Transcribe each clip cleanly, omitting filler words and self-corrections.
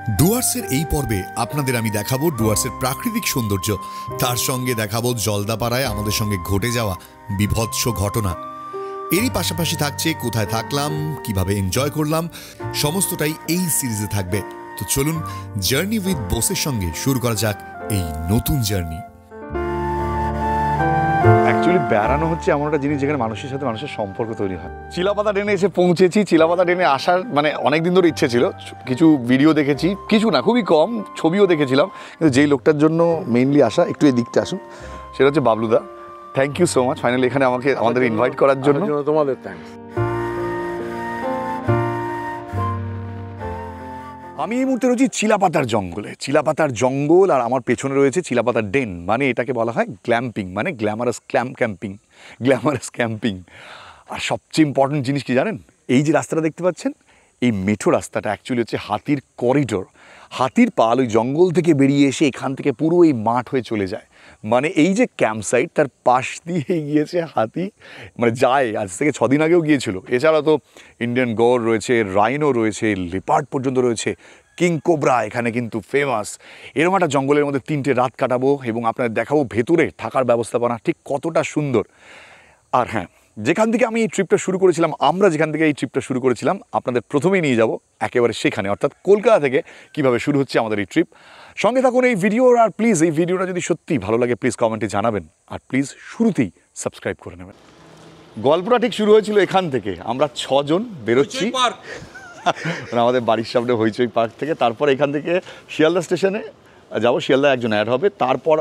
ডুয়ার্সের এই পর্বে আপনাদের আমি দেখাবো ডুয়ার্সের প্রাকৃতিক সৌন্দর্য, তার সঙ্গে দেখাবো জলদাপাড়ায় আমাদের সঙ্গে ঘটে যাওয়া বিভৎস ঘটনা। এরই পাশাপাশি থাকছে কোথায় থাকলাম, কিভাবে এনজয় করলাম, সমস্তটাই এই সিরিজে থাকবে। তো চলুন জার্নি উইথ বোসের সঙ্গে শুরু করা যাক এই নতুন জার্নি। অ্যাকচুয়ালি বেড়ানো হচ্ছে এমন একটা জিনিস যেখানে মানুষের সাথে মানুষের সম্পর্ক তৈরি হয়। চিলাপাতা ড্রেনে এসে পৌঁছেছি। চিলাপাতা ড্রেনে আসার অনেকদিন ধরে ইচ্ছে ছিল, কিছু ভিডিও দেখেছি, কিছু না খুবই কম, ছবিও দেখেছিলাম, কিন্তু যেই লোকটার জন্য মেইনলি আসা, একটু এই দিকটা আসুন, সেটা হচ্ছে বাবলুদা। Thank you so much finally এখানে আমাদের ইনভাইট করার জন্য। তোমাদের থ্যাঙ্কস। আমি এই মুহূর্তে রয়েছি চিলাপাতার জঙ্গলে। চিলাপাতার জঙ্গল আর আমার পেছনে রয়েছে চিলাপাতার ডেন, মানে এটাকে বলা হয় গ্ল্যাম্পিং, মানে গ্ল্যামারাস ক্যাম্পিং। আর সবচেয়ে ইম্পর্টেন্ট জিনিস কি জানেন, এই যে রাস্তাটা দেখতে পাচ্ছেন, এই মেঠো রাস্তাটা অ্যাকচুয়ালি হচ্ছে হাতির করিডোর। হাতির পাল ওই জঙ্গল থেকে বেরিয়ে এসে এখান থেকে পুরো এই মাঠ হয়ে চলে যায়। মানে এই যে ক্যাম্প সাইট, তার পাশ দিয়ে গিয়েছে হাতি, মানে যায়, আজ থেকে 6 দিন আগেও গিয়েছিল। এছাড়া তো ইন্ডিয়ান গড় রয়েছে, রাইনো রয়েছে, লেপার্ড পর্যন্ত রয়েছে, কিং কোবরা এখানে কিন্তু ফেমাস। এরকম একটা জঙ্গলের মধ্যে 3টে রাত কাটাবো এবং আপনাদের দেখাবো ভেতরে থাকার ব্যবস্থাপনা ঠিক কতটা সুন্দর। আর হ্যাঁ, যেখান থেকে আমি এই ট্রিপটা শুরু করেছিলাম, আপনাদের প্রথমেই নিয়ে যাব একেবারে সেখানে, অর্থাৎ কলকাতা থেকে কীভাবে শুরু হচ্ছে আমাদের এই ট্রিপ। সঙ্গে থাকুন এই ভিডিওর, আর প্লিজ এই ভিডিওটা যদি সত্যি ভালো লাগে প্লিজ কমেন্টে জানাবেন, আর প্লিজ শুরুতেই সাবস্ক্রাইব করে নেবেন। গল্পটা ঠিক শুরু হয়েছিল এখান থেকে। আমরা 6 জন বেরোচ্ছি আমাদের বাড়ির সামনে হইচই পার্ক থেকে। তারপর এখান থেকে শিয়ালদা স্টেশনে যাবো, শিয়ালদা একজন অ্যাড হবে, তারপর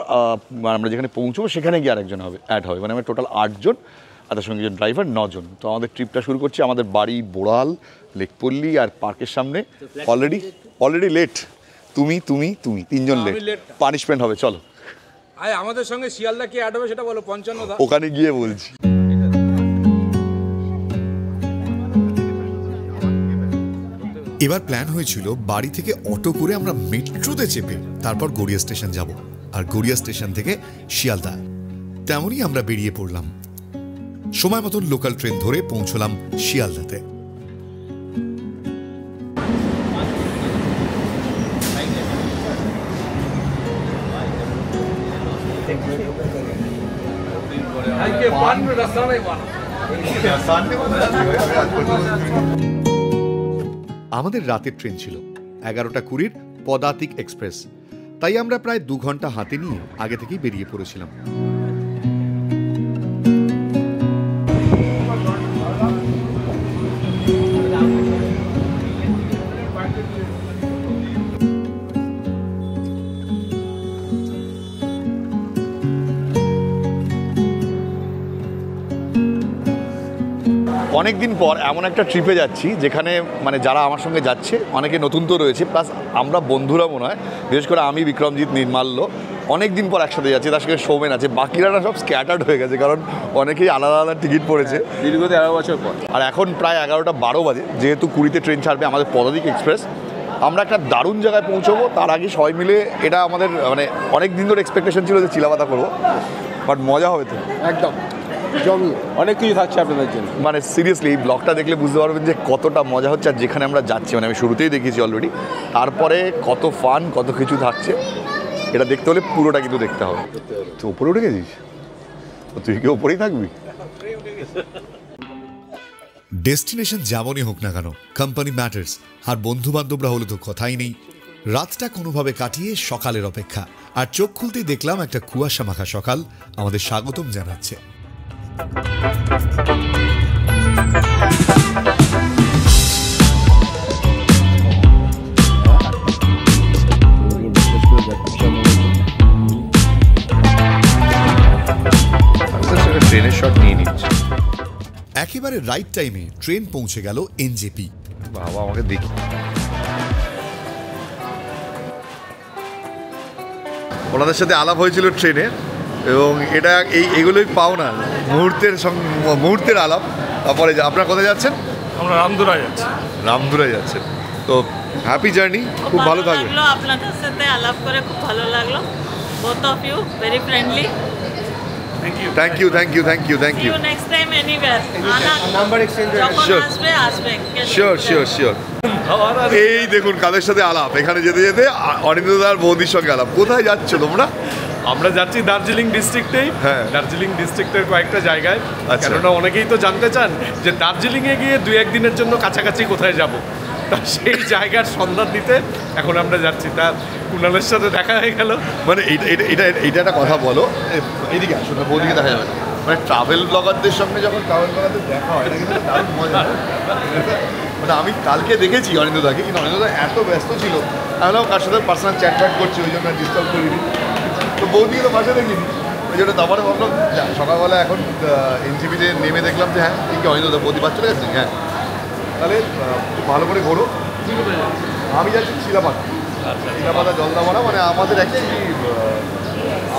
আমরা যেখানে পৌঁছবো সেখানে গিয়ে আরেকজন অ্যাড হবে, মানে আমরা টোটাল 8 জন, আর তার সঙ্গে ড্রাইভার 9 জন। তো আমাদের ট্রিপটা শুরু করছি আমাদের বাড়ি বোড়াল, লেকপল্লী আর পার্কের সামনে। অলরেডি লেট, তুমি 3 জন লেট, পানিশমেন্ট হবে। চলো আমাদের সঙ্গে শিয়ালদা কি অ্যাড হবে সেটা বলো। 55 দা ওখানে গিয়ে বলছি। এবার প্ল্যান হয়েছিল বাড়ি থেকে অটো করে আমরা মেট্রোতে চেপে তারপর গড়িয়া স্টেশন যাব, আর গড়িয়া স্টেশন থেকে শিয়ালদা। তেমনই আমরা বেরিয়ে পড়লাম। সময় মতন লোকাল ট্রেন ধরে পৌঁছলাম শিয়ালদাতে। আমাদের রাতের ট্রেন ছিল 11:20 পদাতিক এক্সপ্রেস, তাই আমরা প্রায় 2 ঘন্টা হাতে নিয়ে আগে থেকেই বেরিয়ে পড়েছিলাম। অনেকদিন পর এমন একটা ট্রিপে যাচ্ছি যেখানে মানে যারা আমার সঙ্গে যাচ্ছে অনেকে নতুন তো রয়েছে, প্লাস আমরা বন্ধুরা মনে হয়, বিশেষ করে আমি, বিক্রমজিৎ, নির্মাল্য অনেক দিন পর একসাথে যাচ্ছি। তার সঙ্গে সৌমেন আছে, বাকিরা সব স্ক্যাটার্ড হয়ে গেছে, কারণ অনেকেই আলাদা আলাদা টিকিট পড়েছে দীর্ঘ 13 বছর পর। আর এখন প্রায় 11:12 বাজে, যেহেতু 20-তে ট্রেন ছাড়বে আমাদের পদাতিক এক্সপ্রেস। আমরা একটা দারুণ জায়গায় পৌঁছবো, তার আগে সবাই মিলে, এটা আমাদের মানে অনেক দিন ধরে এক্সপেকটেশন ছিল যে চিলাপাতা করবো, বাট মজা হবে তো একদম অনেক কিছু থাকছে আপনাদের জন্য। মানে সিরিয়াসলি এই ব্লগটা দেখলে বুঝতে পারবেন যে কতটা মজা হচ্ছে। আর যেখানে আমরা যাচ্ছি, মানে আমি শুরুতেই দেখেছি অলরেডি, তারপরে কত ফান, কত কিছু থাকছে, এটা দেখতে হলে পুরোটা কিন্তু দেখতে হবে। তো উপরে উঠে গেছিস, তুই কি উপরেই থাকবি? ডেস্টিনেশন যেমনই হোক না কেন, কোম্পানি ম্যাটার্স, আর বন্ধু বান্ধবরা হলে তো কথাই নেই। রাতটা কোনোভাবে কাটিয়ে সকালের অপেক্ষা, আর চোখ খুলতেই দেখলাম একটা কুয়াশা মাখা সকাল আমাদের স্বাগতম জানাচ্ছে। ট্রেনের শট নিয়ে নিচ্ছে। একেবারে রাইট টাইমে ট্রেন পৌঁছে গেল এনজেপি। বাবা আমাকে দেখি, ওনাদের সাথে আলাপ হয়েছিল ট্রেনে, এবং এটা এগুলোই পাও না, মুহূর্তের আলাপ। তারপরে আপনারা কোথায় যাচ্ছেন? আমরা রামদুরায় যাচ্ছেন। তো হ্যাপি জার্নি, খুব ভালো থাকবেন। আপনাদের সাথে আলাপ করে খুব ভালো লাগলো, both of you very friendly. Thank you thank you thank you thank See you you next time anywhere. Number exchange যখন Sure. আসবে শিওর শিওর শিওর এই দেখুন কাদের সাথে আলাপ, এখানে যেতে যেতে অনিন্দ্যদার বৌদির সঙ্গে আলাপ। কোথায় যাচ্ছ তোমরা? আমরা যাচ্ছি দার্জিলিং ডিস্ট্রিক্টেই। হ্যাঁ। দার্জিলিং ডিস্ট্রিক্টের কয়েকটা জায়গায়। আচ্ছা। কেননা অনেকেই তো জানতে চান যে দার্জিলিংয়ে গিয়ে 2-1 দিনের জন্য কাছাকাছি কোথায় যাব, তা সেই জায়গার সন্ধান দিতে এখন আমরা যাচ্ছি। তা কুণালের সাথে দেখা হয়ে গেল। মানে এটা একটা কথা বলো, এইদিকে আসো না, বৌদিকে দেখা যাবে না। মানে ট্রাভেল ব্লগারদের সঙ্গে যখন ট্রাভেল ব্লগারদের দেখা হয়, এটা কিন্তু দারুণ মজা। মানে আমি কালকে দেখেছি অনিন্দ্যদাকে, কিন্তু অনিন্দ্যদা এত ব্যস্ত ছিল, আমরাও কার সাথে পার্সোনাল চ্যাট ফ্যাট করছি, ওই জন্য ডিস্টার্ব করিনি। তো বৌদিকে তো পাশে দেখিনি, ওই জন্য তারপরে ভাবলাম সকালবেলা এখন এনজিপিতে নেমে দেখলাম যে হ্যাঁ ঠিক অনিন্দ্যদা বৌদি বাদ চলে গেছে। হ্যাঁ, তাহলে খুব ভালো করে ঘোরো। আমি যাচ্ছি চিলাপাতা। চিলাপাতা জলদাপাড়া, মানে আমাদের অ্যাকচুয়ালি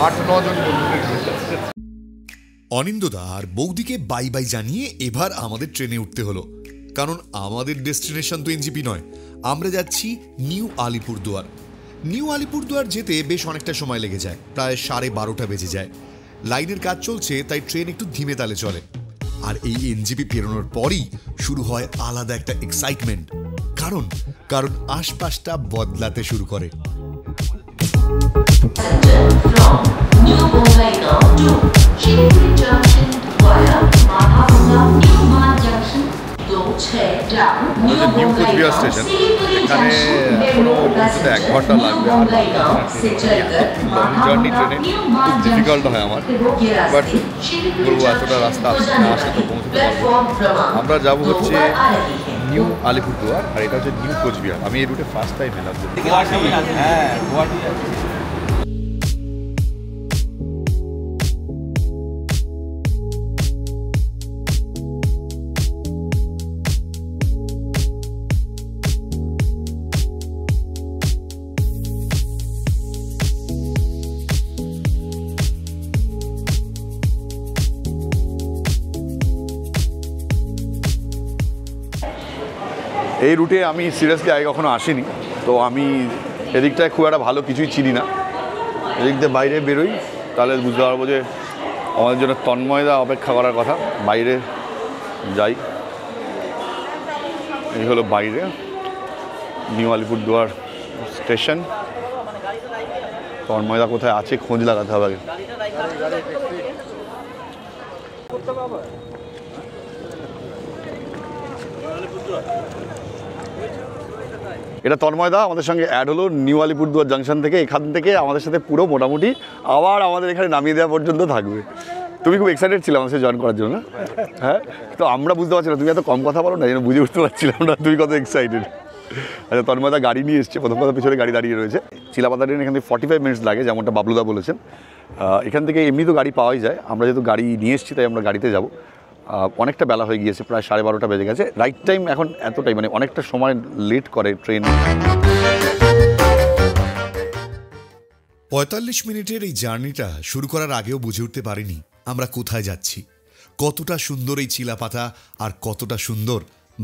8-9 জন বন্ধুদের group। অনিন্দ্যদা আর বৌদিকে বাই বাই জানিয়ে এবার আমাদের ট্রেনে উঠতে হলো, কারণ আমাদের ডেস্টিনেশন তো এনজিপি নয়, আমরা যাচ্ছি নিউ আলিপুরদুয়ার। নিউ আলিপুরদুয়ার যেতে বেশ অনেকটা সময় লেগে যায়, প্রায় 12:30 বেজে যায়। লাইনের কাজ চলছে, তাই ট্রেন একটু ধীমে তালে চলে। আর এই এনজিপি পেরোনোর পরই শুরু হয় আলাদা একটা এক্সাইটমেন্ট, কারণ আশপাশটা বদলাতে শুরু করে। from New Bongaigaon to Shiliguri Junction via Madhavpura New Mart Junction. Go check down New new Cooch Behar Bongaigaon station. Shiliguri এখানে Junction এখনো Memmo পৌঁছতে 1 ঘন্টা New লাগবে। Bongaigaon Sechargarh লং জার্নি ট্রেনে New খুব Mart ডিফিকাল্ট Junction হয় আমার, के বাট रास्ते Shiliguri বলবো এতটা Junction রাস্তা আসতে को না আসতে তো जाना পৌঁছতে পারবো। प्लेटफॉर्म क्रमांक আমরা যাবো 2 হচ্ছে पर आ रही है। নিউ আলিপুরদুয়ার, আর এটা হচ্ছে নিউ কোচবিহার। আমি এই রুটে ফার্স্ট টাইম এলাম। এই রুটে আমি সিরিয়াসলি আগে কখনো আসিনি, তো আমি এদিকটায় খুব একটা ভালো কিছুই চিনি না। এদিক দিয়ে বাইরে বেরোই, তাহলে বুঝতে পারবো যে আমাদের জন্য তন্ময়দা অপেক্ষা করার কথা। বাইরে যাই, এই হলো বাইরে নিউ আলিপুরদুয়ার স্টেশন। তন্ময়দা কোথায় আছে খোঁজ লাগাতে হবে আগে। এটা তন্ময়দা আমাদের সঙ্গে অ্যাড হলো নিউ আলিপুরদুয়ার জাংশন থেকে। এখান থেকে আমাদের সাথে পুরো মোটামুটি আবার আমাদের এখানে নামিয়ে দেওয়া পর্যন্ত থাকবে। তুমি খুব এক্সাইটেড ছিলে আমাদের সাথে জয়েন করার জন্য, হ্যাঁ? তো আমরা বুঝতে পারছি না, তুমি এত কম কথা বলো না, যেন বুঝে উঠতে পারছিলাম না তুমি কত এক্সাইটেড। আচ্ছা, তন্ময়দা গাড়ি নিয়ে এসছে, প্রথম কথা পিছনে গাড়ি দাঁড়িয়ে রয়েছে। চিলাপাতা ট্রেন এখান থেকে 45 মিনিটস লাগে, যেমনটা বাবলুদা বলেছেন। এখান থেকে এমনি তো গাড়ি পাওয়াই যায়, আমরা যেহেতু গাড়ি নিয়ে এসেছি তাই আমরা গাড়িতে যাব। অনেকটা বেলা হয়ে গিয়েছে, প্রায় 12:30 বেজে গেছে। রাইট টাইম এখন এতটাই, মানে অনেকটা সময় লেট করে ট্রেন। 45 মিনিটের এই জার্নিটা শুরু করার আগেও বুঝে উঠতে পারিনি আমরা কোথায় যাচ্ছি, কতটা সুন্দর এই চিলাপাতা আর কতটা সুন্দর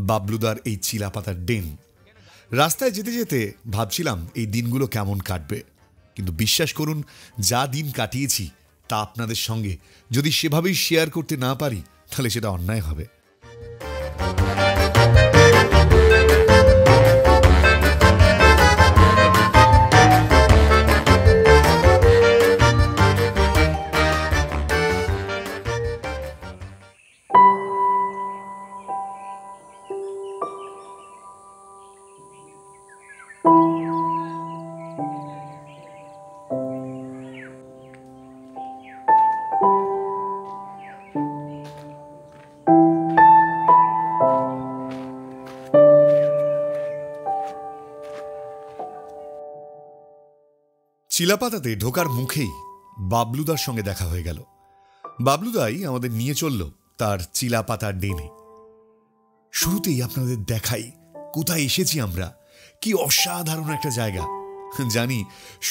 বাবলুদার এই চিলাপাতার ডেন। রাস্তায় যেতে যেতে ভাবছিলাম এই দিনগুলো কেমন কাটবে, কিন্তু বিশ্বাস করুন যা দিন কাটিয়েছি তা আপনাদের সঙ্গে যদি সেভাবেই শেয়ার করতে না পারি তাহলে সেটা অন্যায় হবে। চিলাপাতাতে ঢোকার মুখেই বাবলুদার সঙ্গে দেখা হয়ে গেল। বাবলুদাই আমাদের নিয়ে চলল তার চিলাপাতার ডেনে। শুরুতেই আপনাদের দেখাই কোথায় এসেছি আমরা, কি অসাধারণ একটা জায়গা। জানি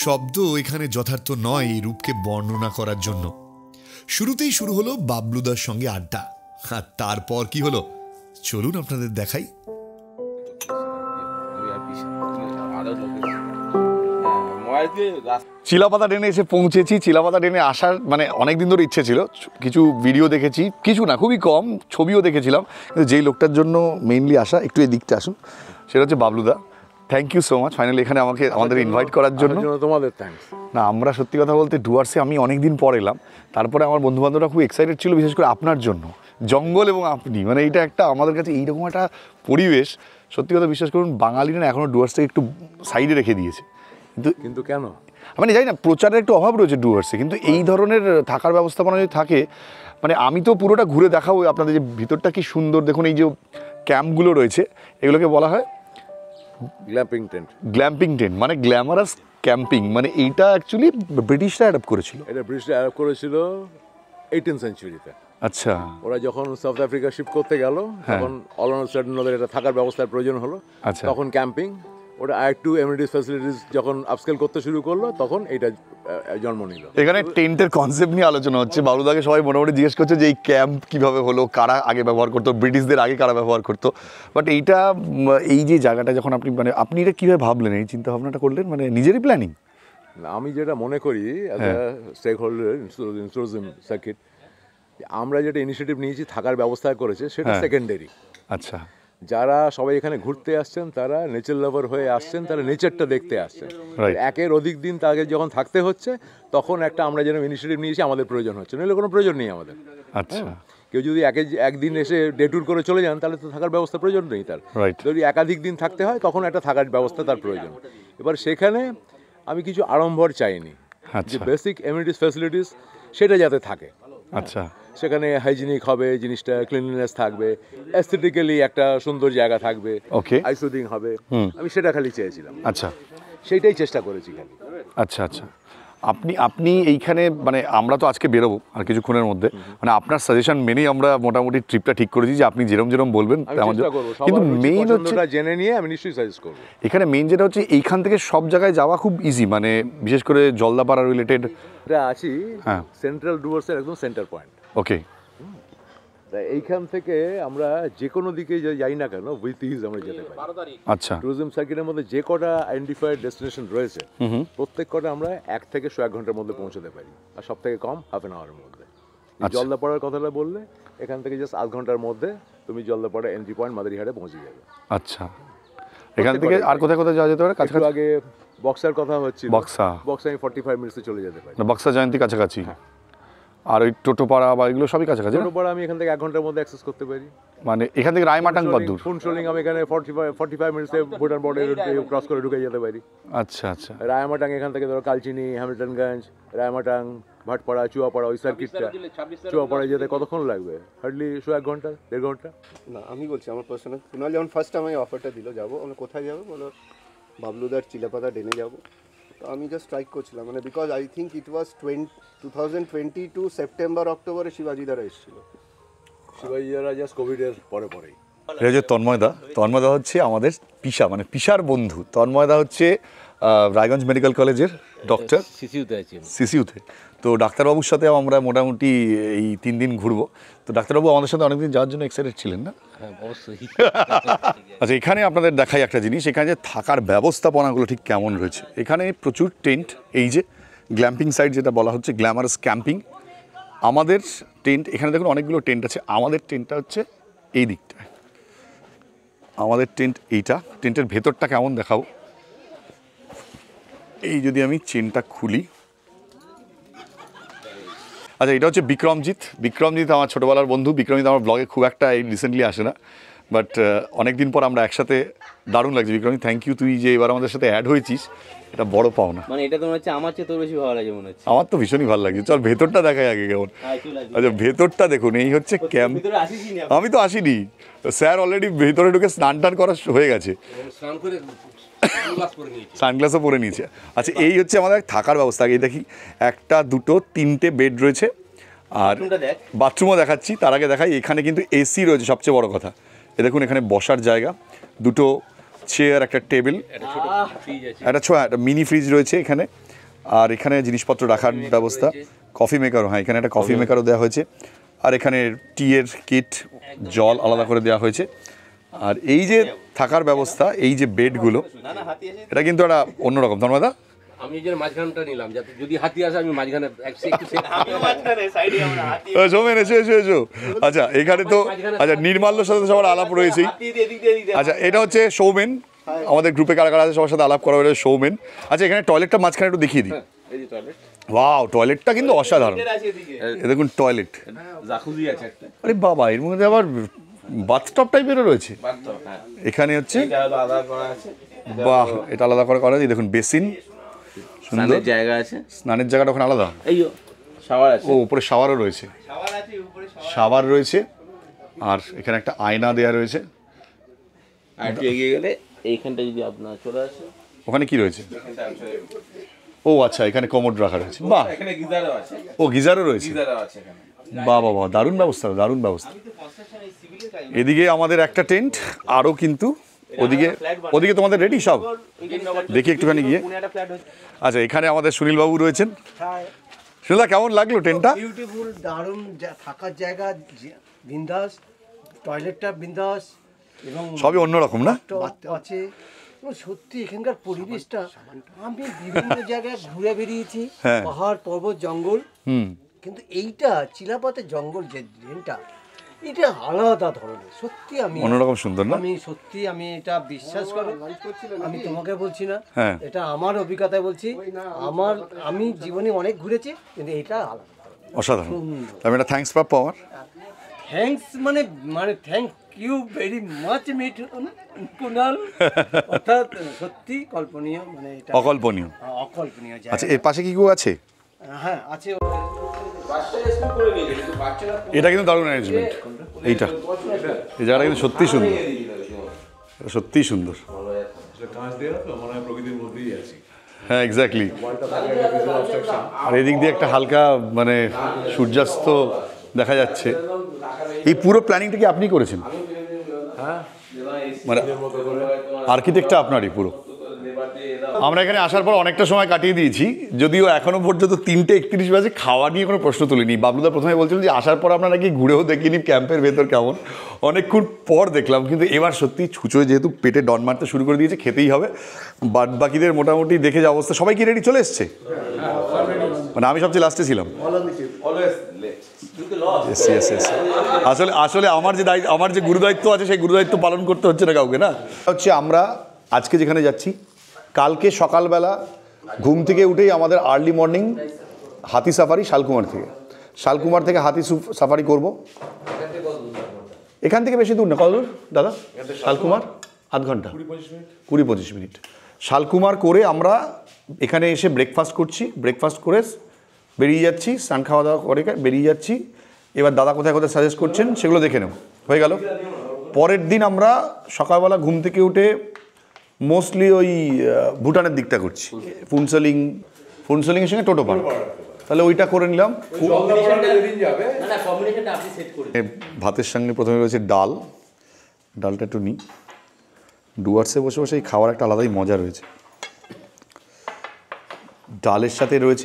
শব্দ এখানে যথার্থ নয় এই রূপকে বর্ণনা করার জন্য। শুরুতেই শুরু হলো বাবলুদার সঙ্গে আড্ডা, আর তারপর কি হলো চলুন আপনাদের দেখাই। চিলাপাতা ট্রেনে এসে পৌঁছেছি। চিলাপাতা ট্রেনে আসার মানে অনেক দিন ধরে ইচ্ছে ছিল, কিছু ভিডিও দেখেছি, কিছু না খুবই কম, ছবিও দেখেছিলাম, কিন্তু যেই লোকটার জন্য মেইনলি আসা, একটু এই দিকটা আসুন, সেটা হচ্ছে বাবলুদা। Thank you so much finally এখানে আমাদের ইনভাইট করার জন্য। তোমাদের থ্যাঙ্কস। না, আমরা সত্যি কথা বলতে ডুয়ার্সে আমি অনেক দিন পর এলাম, তারপরে আমার বন্ধুবান্ধবরা খুব এক্সাইটেড ছিল, বিশেষ করে আপনার জন্য। জঙ্গল এবং আপনি, মানে এইটা একটা আমাদের কাছে এইরকম একটা পরিবেশ, সত্যি কথা বিশ্বাস করুন, বাঙালিরা এখনও ডুয়ার্সটাকে একটু সাইডে রেখে দিয়েছে। কিন্তু কেন মানে জানি না, প্রচারের একটু অভাব রয়েছে ডুয়ার্সে, কিন্তু এই ধরনের থাকার ব্যবস্থাপনা যদি থাকে, মানে আমি তো পুরোটা ঘুরে দেখাবো আপনাদের, যে ভিতরটা কি সুন্দর দেখুন। এই যে ক্যাম্পগুলো রয়েছে এগুলোকে বলা হয় গ্ল্যাম্পিং টেন্ট। গ্ল্যাম্পিং টেন্ট মানে গ্ল্যামারাস ক্যাম্পিং, মানে এইটা অ্যাকচুয়ালি ব্রিটিশরা অ্যাডাপ্ট করেছিল। এটা ব্রিটিশরা অ্যাডাপ্ট করেছিল 18th সেঞ্চুরিতে। আচ্ছা, ওরা যখন সাউথ আফ্রিকা শিফট করতে গেল, তখন অল অন সাডেন ওদের এটা থাকার ব্যবস্থার প্রয়োজন হলো। আচ্ছা। তখন ক্যাম্পিং, ওরা আরেকটু এমিনিটিস ফ্যাসিলিটিস যখন আপস্কেল করতে শুরু করলো, তখন এটা জন্ম নিল। এখানে টেন্টের কনসেপ্ট নিয়ে আলোচনা হচ্ছে। বাবলুদাকে সবাই মোটামুটি জিজ্ঞেস করছে যে এই ক্যাম্প কীভাবে হলো, কারা আগে ব্যবহার করতো, ব্রিটিশদের আগে কারা ব্যবহার করতো। বাট এইটা, এই যে জায়গাটা যখন আপনি মানে আপনি এটা কীভাবে ভাবলেন, এই চিন্তা ভাবনাটা করলেন, মানে নিজেরই প্ল্যানিং? আমি যেটা মনে করি as a stakeholder in tourism circuit, আমরা যেটা ইনিশিয়েটিভ নিয়েছি থাকার ব্যবস্থা করেছে, সেটা সেকেন্ডারি। আচ্ছা, যারা সবাই এখানে ঘুরতে আসছেন, তারা নেচার লাভার হয়ে আসছেন, তারা নেচারটা দেখতে আসছেন। একের অধিক দিন তাকে যখন থাকতে হচ্ছে, তখন একটা আমরা যেন ইনিশিয়েটিভ নিয়েছি, আমাদের প্রয়োজন হচ্ছে, নইলে কোনো প্রয়োজন নেই আমাদের। আচ্ছা, কেউ যদি একদিন এসে ডে ট্যুর করে চলে যান, তাহলে তো থাকার ব্যবস্থা প্রয়োজন নেই তার। যদি একাধিক দিন থাকতে হয়, তখন একটা থাকার ব্যবস্থা তার প্রয়োজন। এবার সেখানে আমি কিছু আড়ম্বর চাইনি, যে বেসিক এমিনিটিস ফ্যাসিলিটিস সেটা যাতে থাকে। আচ্ছা, সেখানে হাইজিনিক হবে জিনিসটা, ক্লিনলিনেস থাকবে, অ্যাস্থেটিক্যালি একটা সুন্দর জায়গা থাকবে, আইসুদিং হবে, আমি সেটা খালি চেয়েছিলাম। আচ্ছা, সেইটাই চেষ্টা করেছি খালি। আচ্ছা আচ্ছা, আপনি এইখানে মানে আমরা তো আজকে বেরোবো আর কিছুক্ষণের মধ্যে, মানে আপনার সাজেশন মেনেই আমরা মোটামুটি ট্রিপটা ঠিক করেছি, যে আপনি যেরকম বলবেন। কিন্তু মেইন হচ্ছে জেনে নিয়ে আমি নিশ্চয়ই সাজেস্ট করবো। এখানে মেইন যেটা হচ্ছে, এইখান থেকে সব জায়গায় যাওয়া খুব ইজি, মানে বিশেষ করে জলদাপাড়া রিলেটেড আছি, সেন্ট্রাল ডুয়ার্সের একদম সেন্টার পয়েন্ট। ওকে, এইখান থেকে আমরা যে কোনো দিকে যাই না কেন, উইথ ইজ আমরা যেতে পারি। আচ্ছা, ট্যুরিজম সার্কিটের মধ্যে যে কটা আইডেন্টিফাইড ডেস্টিনেশন রয়েছে, প্রত্যেক কটা আমরা 1 থেকে 1 ঘন্টার মধ্যে পৌঁছতে পারি, আর সব থেকে কম হাফ অ্যান আওয়ারের মধ্যে। জলদাপাড়ার কথাটা বললে, এখান থেকে জাস্ট 8 ঘন্টার মধ্যে তুমি জলদাপাড়া এন্ট্রি পয়েন্ট মাদারিহাটে পৌঁছে যাবে। আচ্ছা, এখান থেকে আর কোথায় কোথায় যাওয়া যেতে পারে? কাছাকাছি আগে বক্সার কথা হচ্ছে, বক্সা আমি 45 মিনিটসে চলে যেতে পারি। বক্সা জয়ন্তী কাছাকাছি, আর ওই টোটোপাড়া বা এগুলো সবই কাছাকাছি। টোটোপাড়া আমি এখান থেকে 1 ঘন্টার মধ্যে অ্যাক্সেস করতে পারি। মানে এখান থেকে রায়মাটাং কতদূর? ফুনশোলিং আমি এখানে 45 মিনিটসে ভুটান বর্ডার ক্রস করে ঢুকে যেতে পারি। আচ্ছা আচ্ছা, রায়মাটাং এখান থেকে ধরো কালচিনি, হ্যামিল্টনগঞ্জ, রায়মাটাং, ভাটপাড়া, চুয়াপাড়া, ওই সার্কিটটা, চুয়াপাড়ায় যেতে কতক্ষণ লাগবে? হার্ডলি 1 ঘন্টা 1.5 ঘন্টা। না, আমি বলছি আমার পার্সোনাল, কুনাল যখন ফার্স্ট আমায় অফারটা দিল যাবো, আমি কোথায় যাবো বলো, বাবলুদার চিলাপাতা ডেনে যাবো। তো আমি জাস্ট ট্রাই করছিলাম, মানে because I think it was 2022 September অক্টোবরে শিবাজিদারা এসেছিল। শিবাজিদারা জাস্ট কোভিডের পরেই। এটা হচ্ছে তন্ময়দা হচ্ছে আমাদের পিসা, মানে পিসার বন্ধু। তন্ময়দা হচ্ছে রায়গঞ্জ মেডিকেল কলেজের ডক্টর, সিসিউতে। তো ডাক্তারবাবুর সাথে আমরা মোটামুটি এই 3 দিন ঘুরবো। তো ডাক্তারবাবু আমাদের সাথে অনেকদিন যাওয়ার জন্য এক্সাইটেড ছিলেন না? অবশ্যই। আচ্ছা, এখানে আপনাদের দেখাই একটা জিনিস, এখানে যে থাকার ব্যবস্থাপনাগুলো ঠিক কেমন রয়েছে। এখানে প্রচুর টেন্ট, এই যে গ্ল্যাম্পিং সাইট যেটা বলা হচ্ছে, গ্ল্যামারাস ক্যাম্পিং। আমাদের টেন্ট এখানে দেখুন অনেকগুলো টেন্ট আছে, আমাদের টেন্টটা হচ্ছে এই দিকটায়। আমাদের টেন্ট এইটা, টেন্টের ভেতরটা কেমন দেখাবো। এই যদি আমি চেনটা খুলি, আচ্ছা এটা হচ্ছে বিক্রমজিৎ আমার ছোটোবেলার বন্ধু। বিক্রমজিৎ আমার ব্লগে খুব একটা রিসেন্টলি আসে না, বাট অনেকদিন পর আমরা একসাথে, দারুণ লাগছে। বিক্রমজিৎ, থ্যাংক ইউ, তুই যে এবার আমাদের সাথে অ্যাড হয়েছিস, এটা বড় পাওনা। মানে এটা তো মনে হচ্ছে আমার চেয়ে তোর বেশি ভালো লাগে মনে হচ্ছে। আমার তো ভীষণই ভালো লাগছে। চল ভেতরটা দেখাই আগে কেমন। আচ্ছা, ভেতরটা দেখুন, এই হচ্ছে ক্যাম্প। আমি তো আসিনি, স্যার অলরেডি ভেতরে ঢুকে স্নান টান করা হয়ে গেছে, সানগ্লাসও পরে নিয়েছে। আচ্ছা, এই হচ্ছে আমাদের থাকার ব্যবস্থা। আগে দেখি 1, 2, 3টে বেড রয়েছে, আর বাথরুমও দেখাচ্ছি। তার আগে দেখাই, এখানে কিন্তু এসি রয়েছে, সবচেয়ে বড় কথা। এ দেখুন, এখানে বসার জায়গা, 2টো চেয়ার, একটা টেবিল, একটা মিনি ফ্রিজ রয়েছে এখানে, আর এখানে জিনিসপত্র রাখার ব্যবস্থা, কফি মেকারও, হ্যাঁ এখানে একটা কফি মেকারও দেওয়া হয়েছে, আর এখানে টিয়ের কিট, জল আলাদা করে দেওয়া হয়েছে। আর এই যে থাকার ব্যবস্থা, এই যে বেডগুলো, এটা কিন্তু একটা অন্যরকম। ধন্যবাদ। আমি এই জন্য মাঝখানটা নিলাম, যাতে যদি হাতি আসে আমি মাঝখানে আমিও মাঝখানে সাইডে আমরা হাতি সোমেন এসো এসো এসো। আচ্ছা এখানে তো আচ্ছা নির্মাল্যর সাথে সবার আলাপ রয়েছেই। আচ্ছা এটা হচ্ছে সৌমেন, আমাদের গ্রুপে কারা কারা আছে সবার সাথে আলাপ করা হয়েছে সৌমেন। আচ্ছা এখানে টয়লেটটা মাঝখানে একটু দেখিয়ে দিই। এই যে টয়লেট, ওয়াও টয়লেটটা কিন্তু অসাধারণ। এ দেখুন টয়লেট, জাকুজি আছে একটা, আরে বাবা এর মধ্যে আবার বাথটব টাইপেরও রয়েছে। হ্যাঁ এখানে হচ্ছে এটা হলো আলাদা করা আছে, বাহ এটা আলাদা করে করা আছে। দেখুন বেসিন, সুন্দর স্নানের জায়গা আছে, স্নানের জায়গাটা ওখানে আলাদা। এই শাওয়ার আছে, ও উপরে শাওয়ারও রয়েছে, শাওয়ার রয়েছে। আর এখানে একটা আয়না দেয়া রয়েছে। আর একটু এগিয়ে গেলে এইখানটা যদি আপনার চলে আসে, ওখানে কি রয়েছে? ও আচ্ছা এখানে কমোড রাখা রয়েছে। বাহ এখানে গিজারও আছে, ও গিজারও রয়েছে। গিজারও আছে এখানে। বাহ বাহ বাহ দারুণ ব্যবস্থা, দারুণ ব্যবস্থা। এদিকে আমাদের একটা টেন্ট, আরও কিন্তু ওদিকে ওদিকে তোমাদের রেডি সব? দেখি একটুখানি গিয়ে। আচ্ছা এখানে আমাদের সুনীল বাবু রয়েছেন। সুনীলদা কেমন লাগলো টেন্টটা? বিউটিফুল, দারুণ থাকার জায়গা, বিন্দাস, টয়লেটটা বিন্দাস এবং সবই অন্যরকম না? আছে। সত্যি এখানকার পরিবেশটা, আমি বিভিন্ন জায়গায় ঘুরে বেরিয়েছি, হ্যাঁ। পাহাড় পর্বত জঙ্গল, কিন্তু এইটা চিলাপাতের জঙ্গল যে ড্রেনটা, এটা আলাদা ধরনের। সত্যি আমি অন্যরকম সুন্দর না? আমি এটা বিশ্বাস করো, আমি তোমাকে বলছি না, হ্যাঁ। এটা আমার অভিজ্ঞতায় বলছি। আমি জীবনে অনেক ঘুরেছি, কিন্তু এটা আলাদা। অসাধারণ। আমি একটা থ্যাঙ্কস প্রাপ্য আমার। থ্যাঙ্কস মানে thank you very much meet Kunal. অর্থাৎ সত্যি কল্পনীয়, মানে এটা অকল্পনীয়। অকল্পনীয় জায়গা। আচ্ছা এর পাশে কি কেউ আছে? হ্যাঁ আছে। এটা কিন্তু দারুণ অ্যারেঞ্জমেন্ট। এইটা এই জায়গাটা কিন্তু সত্যিই সুন্দর, সত্যিই সুন্দর। হ্যাঁ এক্স্যাক্টলি। আর এদিক দিয়ে একটা হালকা মানে সূর্যাস্ত দেখা যাচ্ছে। এই পুরো প্ল্যানিংটা কি আপনি করেছেন? মানে আর্কিটেক্টটা আপনারই পুরো? আমরা এখানে আসার পর অনেকটা সময় কাটিয়ে দিয়েছি, যদিও এখনো পর্যন্ত 3:31 বাজে, খাওয়া নিয়ে কোনো প্রশ্ন তুলিনি। বাবলুদা প্রথমে বলছিলেন যে আসার পর আপনারা কি ঘুরেও দেখিনি ক্যাম্পের ভেতর কেমন, অনেকক্ষণ পর দেখলাম। কিন্তু এবার সত্যি ছুঁচোয় যেহেতু পেটে ডন মারতে শুরু করে দিয়েছে, খেতেই হবে। বাদ বাকিদের মোটামুটি দেখে যে অবস্থা, সবাই কি রেডি চলে এসছে? মানে আমি সবচেয়ে লাস্টে ছিলাম। আসলে আমার যে গুরুদায়িত্ব আছে সেই গুরুদায়িত্ব পালন করতে হচ্ছে না কাউকে, না হচ্ছে। আমরা আজকে যেখানে যাচ্ছি, কালকে সকালবেলা ঘুম থেকে উঠেই আমাদের আর্লি মর্নিং হাতি সাফারি শালকুমার থেকে হাতি সাফারি করব। এখান থেকে বেশি দূর না, কত দূর দাদা? শালকুমার আধ ঘন্টা, 20-25 মিনিট। শালকুমার করে আমরা এখানে এসে ব্রেকফাস্ট করছি, ব্রেকফাস্ট করে বেরিয়ে যাচ্ছি, স্নান খাওয়া দাওয়া করে বেরিয়ে যাচ্ছি। এবার দাদা কোথায় কোথায় সাজেস্ট করছেন সেগুলো দেখে নেব, হয়ে গেল। পরের দিন আমরা সকালবেলা ঘুম থেকে উঠে মোস্টলি ওই ভুটানের দিকটা করছি, ফুনসেলিংয়ের সঙ্গে টোটোপাড়া, তাহলে ওইটা করে নিলাম। ভাতের সঙ্গে প্রথমে রয়েছে ডালটা একটু নিই। ডুয়ার্সে বসে বসে এই খাওয়ার একটা আলাদাই মজা রয়েছে। ডালের সাথে রয়েছে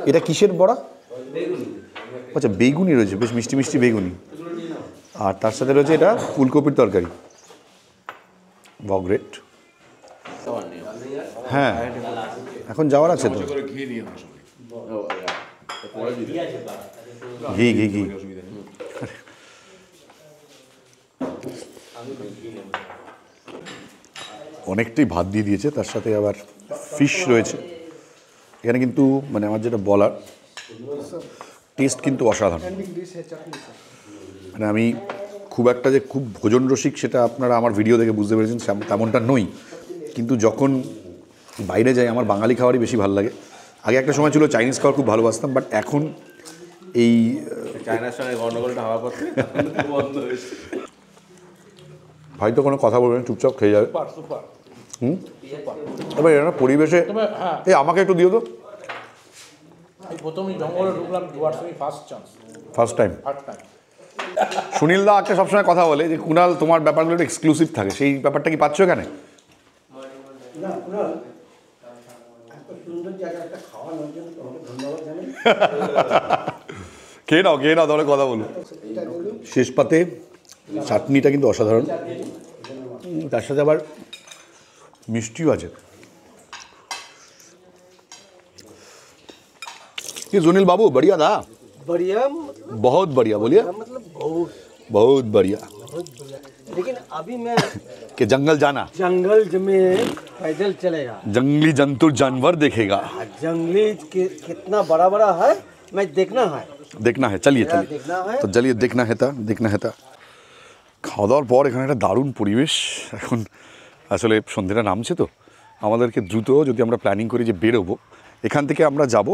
এটা কিসের বড়া? আচ্ছা বেগুনি রয়েছে, বেশ মিষ্টি মিষ্টি বেগুনি। আর তার সাথে রয়েছে এটা ফুলকপির তরকারি। গ্রেট। হ্যাঁ এখন যাওয়ার আছে তো। ঘি অনেকটাই ভাত দিয়ে দিয়েছে, তার সাথে আবার ফিশ রয়েছে এখানে। কিন্তু মানে আমার যেটা বলার, টেস্ট কিন্তু অসাধারণ। মানে আমি খুব একটা যে খুব ভোজন রসিক সেটা আপনারা আমার ভিডিও দেখে বুঝতে পেরেছেন, তেমনটা নই। কিন্তু যখন বাইরে যাই আমার বাঙালি খাবারই বেশি ভালো লাগে। আগে একটা সময় ছিল চাইনিজ খাবার খুব ভালোবাসতাম, বাট এখন এই চায়নার সঙ্গে গন্ডগোলটা হওয়ার পর বন্ধ হয়েছে। হয়তো কোনো কথা বলবেন, চুপচাপ খেয়ে যাবে। তবে এরা পরিবেশে এই আমাকে একটু দিও তো। প্রথমে জঙ্গলে ঢুকলাম, ফার্স্ট টাইম। সুনীলদা একটা সবসময় কথা বলে যে কুনাল তোমার ব্যাপারগুলো একটু এক্সক্লুসিভ থাকে, সেই ব্যাপারটা কি পাচ্ছ এখানে? খেয়ে নাও তাহলে কথা বলুন। শেষ পাতে চাটনিটা কিন্তু অসাধারণ, তার সাথে আবার মিষ্টিও আছে। कि सुनील बाबू बढ़िया था? बढ़िया बहुत बढ़िया, बोलिए। मतलब बहुत बहुत बढ़िया। लेकिन अभी मैं कि जंगल जाना, जंगल में पैदल चलेगा, जंगली जंतु जानवर देखेगा, जंगली कितना बड़ा बड़ा है मैं देखना है। चलिए देखना है। তো চলিয়ে দেখনা হেতা খাওয়া দাওয়ার পর এখানে একটা দারুণ পরিবেশ। এখন আসলে সন্ধ্যেটা নামছে, তো আমাদেরকে দ্রুত যদি আমরা প্ল্যানিং করি যে বেরোবো, এখান থেকে আমরা যাব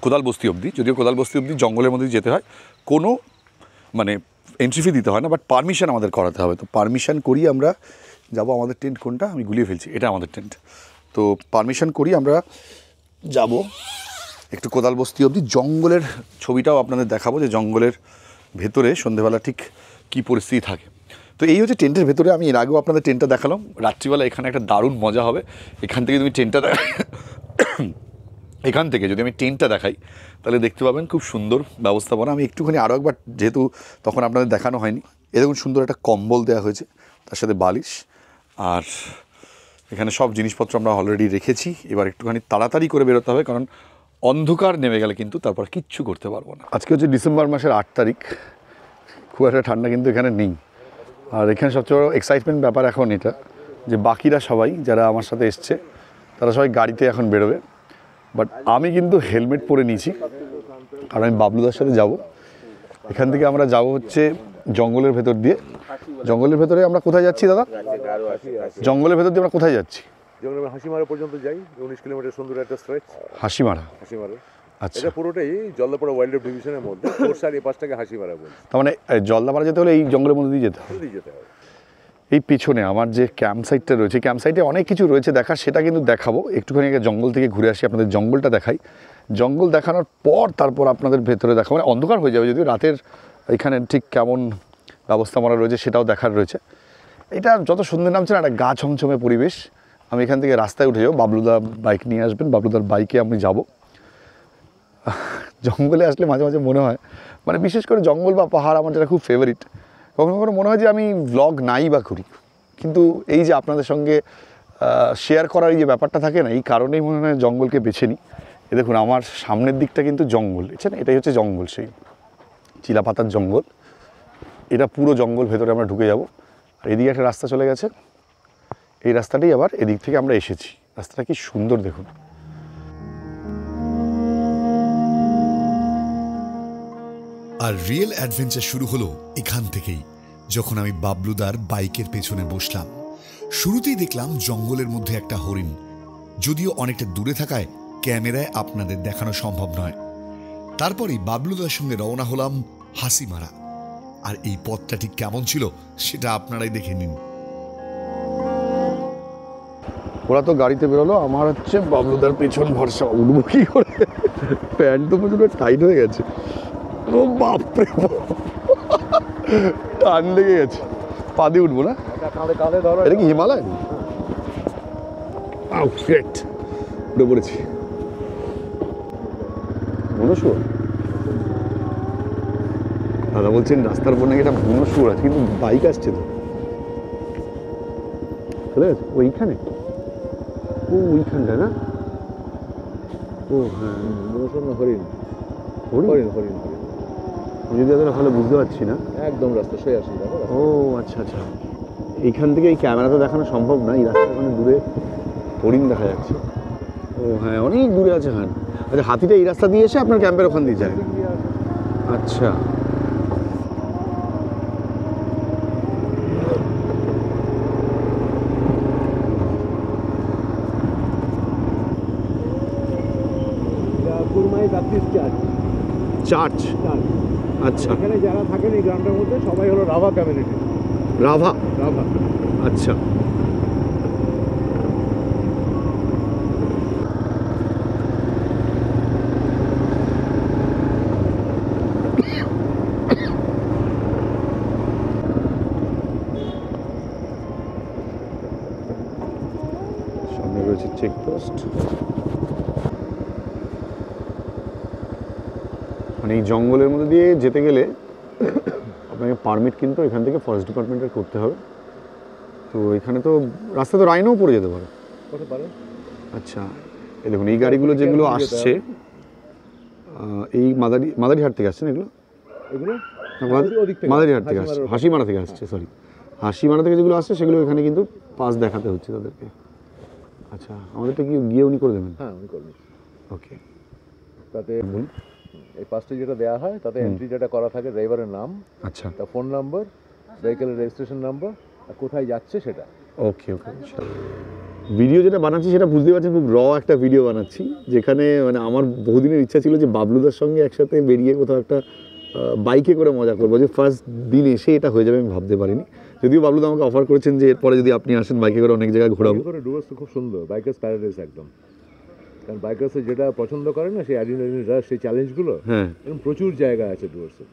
কোদাল বস্তি অবধি। যদিও কোদাল বস্তি অবধি জঙ্গলের মধ্যে যেতে হয়, কোনো মানে এন্ট্রি ফি দিতে হয় না, বাট পারমিশন আমাদের করাতে হবে। তো পারমিশন করিয়ে আমরা যাব। আমাদের টেন্ট কোনটা আমি গুলিয়ে ফেলছি, এটা আমাদের টেন্ট। তো পারমিশন করি আমরা যাব একটু কোদাল বস্তি অবধি। জঙ্গলের ছবিটাও আপনাদের দেখাবো যে জঙ্গলের ভেতরে সন্ধ্যেবেলা ঠিক কী পরিস্থিতি থাকে। তো এই হচ্ছে টেন্টের ভেতরে। আমি এর আগেও আপনাদের টেন্টটা দেখালাম। রাত্রিবেলা এখানে একটা দারুণ মজা হবে। এখান থেকে যদি আমি টেন্টটা দেখাই তাহলে দেখতে পাবেন খুব সুন্দর ব্যবস্থাপনা। আমি একটুখানি আরও একবার, যেহেতু তখন আপনাদের দেখানো হয়নি, এরকম সুন্দর একটা কম্বল দেওয়া হয়েছে, তার সাথে বালিশ, আর এখানে সব জিনিসপত্র আমরা অলরেডি রেখেছি। এবার একটুখানি তাড়াতাড়ি করে বেরোতে হবে, কারণ অন্ধকার নেমে গেলে কিন্তু তারপর কিচ্ছু করতে পারবো না। আজকে হচ্ছে ডিসেম্বর মাসের 8 তারিখ। খুব একটা ঠান্ডা কিন্তু এখানে নেই। আর এখানে সবচেয়ে বড় এক্সাইটমেন্ট ব্যাপার এখন এটা যে বাকিরা সবাই যারা আমার সাথে এসছে তারা সবাই গাড়িতে এখন বেরোবে, বাট আমি কিন্তু হেলমেট পরে নিয়েছি, কারণ আমি বাবলুদার সাথে যাব। এখান থেকে আমরা যাব হচ্ছে জঙ্গলের ভেতর দিয়ে। জঙ্গলের ভেতরে আমরা কোথায় যাচ্ছি দাদা? জঙ্গলের ভেতর দিয়ে আমরা কোথায় যাচ্ছি? জঙ্গলের হাসিমারা পর্যন্ত যাই, 19 কিলোমিটার সুন্দর একটা স্ট্রেচ। হাসিমারা। আচ্ছা, এটা পুরোটাই জলদাপাড়া ওয়াইল্ড লাইফ ডিভিশনের মধ্যে। কোর্সার এই পাশটাকে হাসিমারা বলে। তার মানে জলদাপাড়া যেতে হলে এই জঙ্গলের মধ্যে দিয়ে যেতে হবে। এই পেছনে আমার যে ক্যাম্প সাইটটা রয়েছে, ক্যাম্প সাইটে অনেক কিছু রয়েছে দেখার, সেটা কিন্তু দেখাবো। একটুখানি আগে জঙ্গল থেকে ঘুরে আসি, আপনাদের জঙ্গলটা দেখাই। জঙ্গল দেখানোর পর তারপর আপনাদের ভেতরে দেখাবো। মানে অন্ধকার হয়ে যাবে যদিও, রাতের এখানে ঠিক কেমন ব্যবস্থাপনা রয়েছে সেটাও দেখার রয়েছে। এটা যত সুন্দর নামছে না, একটা গা ছমছমে পরিবেশ। আমি এখান থেকে রাস্তায় উঠে যাবো, বাবলুদা বাইক নিয়ে আসবেন, বাবলুদার বাইকে আমি যাব। জঙ্গলে আসলে মাঝে মাঝে মনে হয়, মানে বিশেষ করে জঙ্গল বা পাহাড় আমার যেটা খুব ফেভারিট, কখনো কখনো মনে হয় যে আমি ভ্লগ নাই বা করি, কিন্তু এই যে আপনাদের সঙ্গে শেয়ার করার এই যে ব্যাপারটা থাকে না, এই কারণেই মনে হয় জঙ্গলকে বেছে নিই। এ দেখুন আমার সামনের দিকটা কিন্তু জঙ্গল, বুঝছেন? এটাই হচ্ছে জঙ্গল, সেই চিলাপাতার জঙ্গল। এটা পুরো জঙ্গল ভেতরে আমরা ঢুকে যাব। আর এদিকে একটা রাস্তা চলে গেছে, এই রাস্তাটাই আবার এদিক থেকে আমরা এসেছি। রাস্তাটা কি সুন্দর দেখুন। আর রিয়েল অ্যাডভেঞ্চার শুরু হলো এখান থেকেই, যখন আমি বাবলুদার বাইকের পেছনে বসলাম। শুরুতেই দেখলাম জঙ্গলের মধ্যে একটা হরিণ, যদিও অনেকটা দূরে থাকায় ক্যামেরায় আপনাদের দেখানো সম্ভব নয়। তারপরেই বাবলুদার সঙ্গে রওনা হলাম হাসিমারা। আর এই পথটা ঠিক কেমন ছিল সেটা আপনারাই দেখে নিন। ওরা তো গাড়িতে বেরোলো, আমার হচ্ছে বাবলুদার পেছন ভরসা। উঠবো কি করে, প্যান্ট তো প্রচুর টাইট হয়ে গেছে। ও বাপরে, টান লেগে গেছে। পা দিয়ে উঠবো না? এটা কি হিমালয়? উঠে পড়েছি। বুনো শুয়োর দাদা বলছেন রাস্তার উপর নাকি একটা বুনো শুয়োর আছে, কিন্তু বাইক আসছে তো। চলে গেছে ওইখানে, ও ওইখানটায় না? ও হ্যাঁ, হরিণ হরিণ হরিণ। আমি যদি ভালো বুঝতে পারছি না, একদম রাস্তা সই আসি। ও আচ্ছা আচ্ছা, এইখান থেকে এই ক্যামেরাতে দেখানো সম্ভব না। এই রাস্তার ওখানে দূরে হরিণ দেখা যাচ্ছে। ও হ্যাঁ, অনেক দূরে আছে। হ্যাঁ আচ্ছা, হাতিটা এই রাস্তা দিয়ে এসে আপনার ক্যাম্পের ওখান দিয়ে যায়। আচ্ছা, চার্চ। আচ্ছা, এখানে যারা থাকেন এই গ্রামটার মধ্যে সবাই হলো রাভা কমিউনিটি। রাভা? রাভা, আচ্ছা। সামনে রয়েছে চেকপোস্ট। মানে এই জঙ্গলের মধ্যে দিয়ে যেতে গেলে আপনাকে পারমিট কিন্তু এখান থেকে ফরেস্ট ডিপার্টমেন্টের করতে হবে। তো এখানে তো রাস্তা তো রাইনও পড়ে যেতে পারে। আচ্ছা, এই দেখুন এই গাড়িগুলো যেগুলো আসছে এই মাদারিহাট থেকে আসছে না এগুলো? এগুলো মাদারিহাট থেকে আসছে, হাসিমারা থেকে আসছে, সরি হাসিমারা থেকে যেগুলো আসছে সেগুলো এখানে কিন্তু পাস দেখাতে হচ্ছে তাদেরকে। আচ্ছা, আমাদেরটা কি গিয়ে উনি করে দেবেন? হ্যাঁ, উনি করবেন। ওকে, তাতে এই পাসটা যেটা দেওয়া হয় তাতে এন্ট্রি যেটা করা থাকে ড্রাইভারের নাম, আচ্ছা, তার ফোন নাম্বার, ভেহিকেলের রেজিস্ট্রেশন নাম্বার আর কোথায় যাচ্ছে সেটা। ওকে ওকে। ভিডিও যেটা বানাচ্ছি সেটা বুঝতে পারছেন খুব র একটা ভিডিও বানাচ্ছি, যেখানে মানে আমার বহুদিনের ইচ্ছা ছিল যে বাবলুদার সঙ্গে একসাথে বেরিয়ে কোথাও একটা বাইকে করে মজা করবো, যে ফার্স্ট দিন এসে এটা হয়ে যাবে আমি ভাবতে পারিনি। যদিও বাবলুদা আমাকে অফার করেছেন যে এরপরে যদি আপনি আসেন বাইকে করে অনেক জায়গায় ঘোরাবো। ডুয়ার্স তো খুব সুন্দর, বাইকার্স প্যারাডাইস একদম। কারণ বাইকার্সে যেটা পছন্দ করে না সেই অ্যাড্রিনালিন রাশ, সেই চ্যালেঞ্জগুলো, হ্যাঁ এরকম প্রচুর জায়গা আছে ডুয়ার্সে,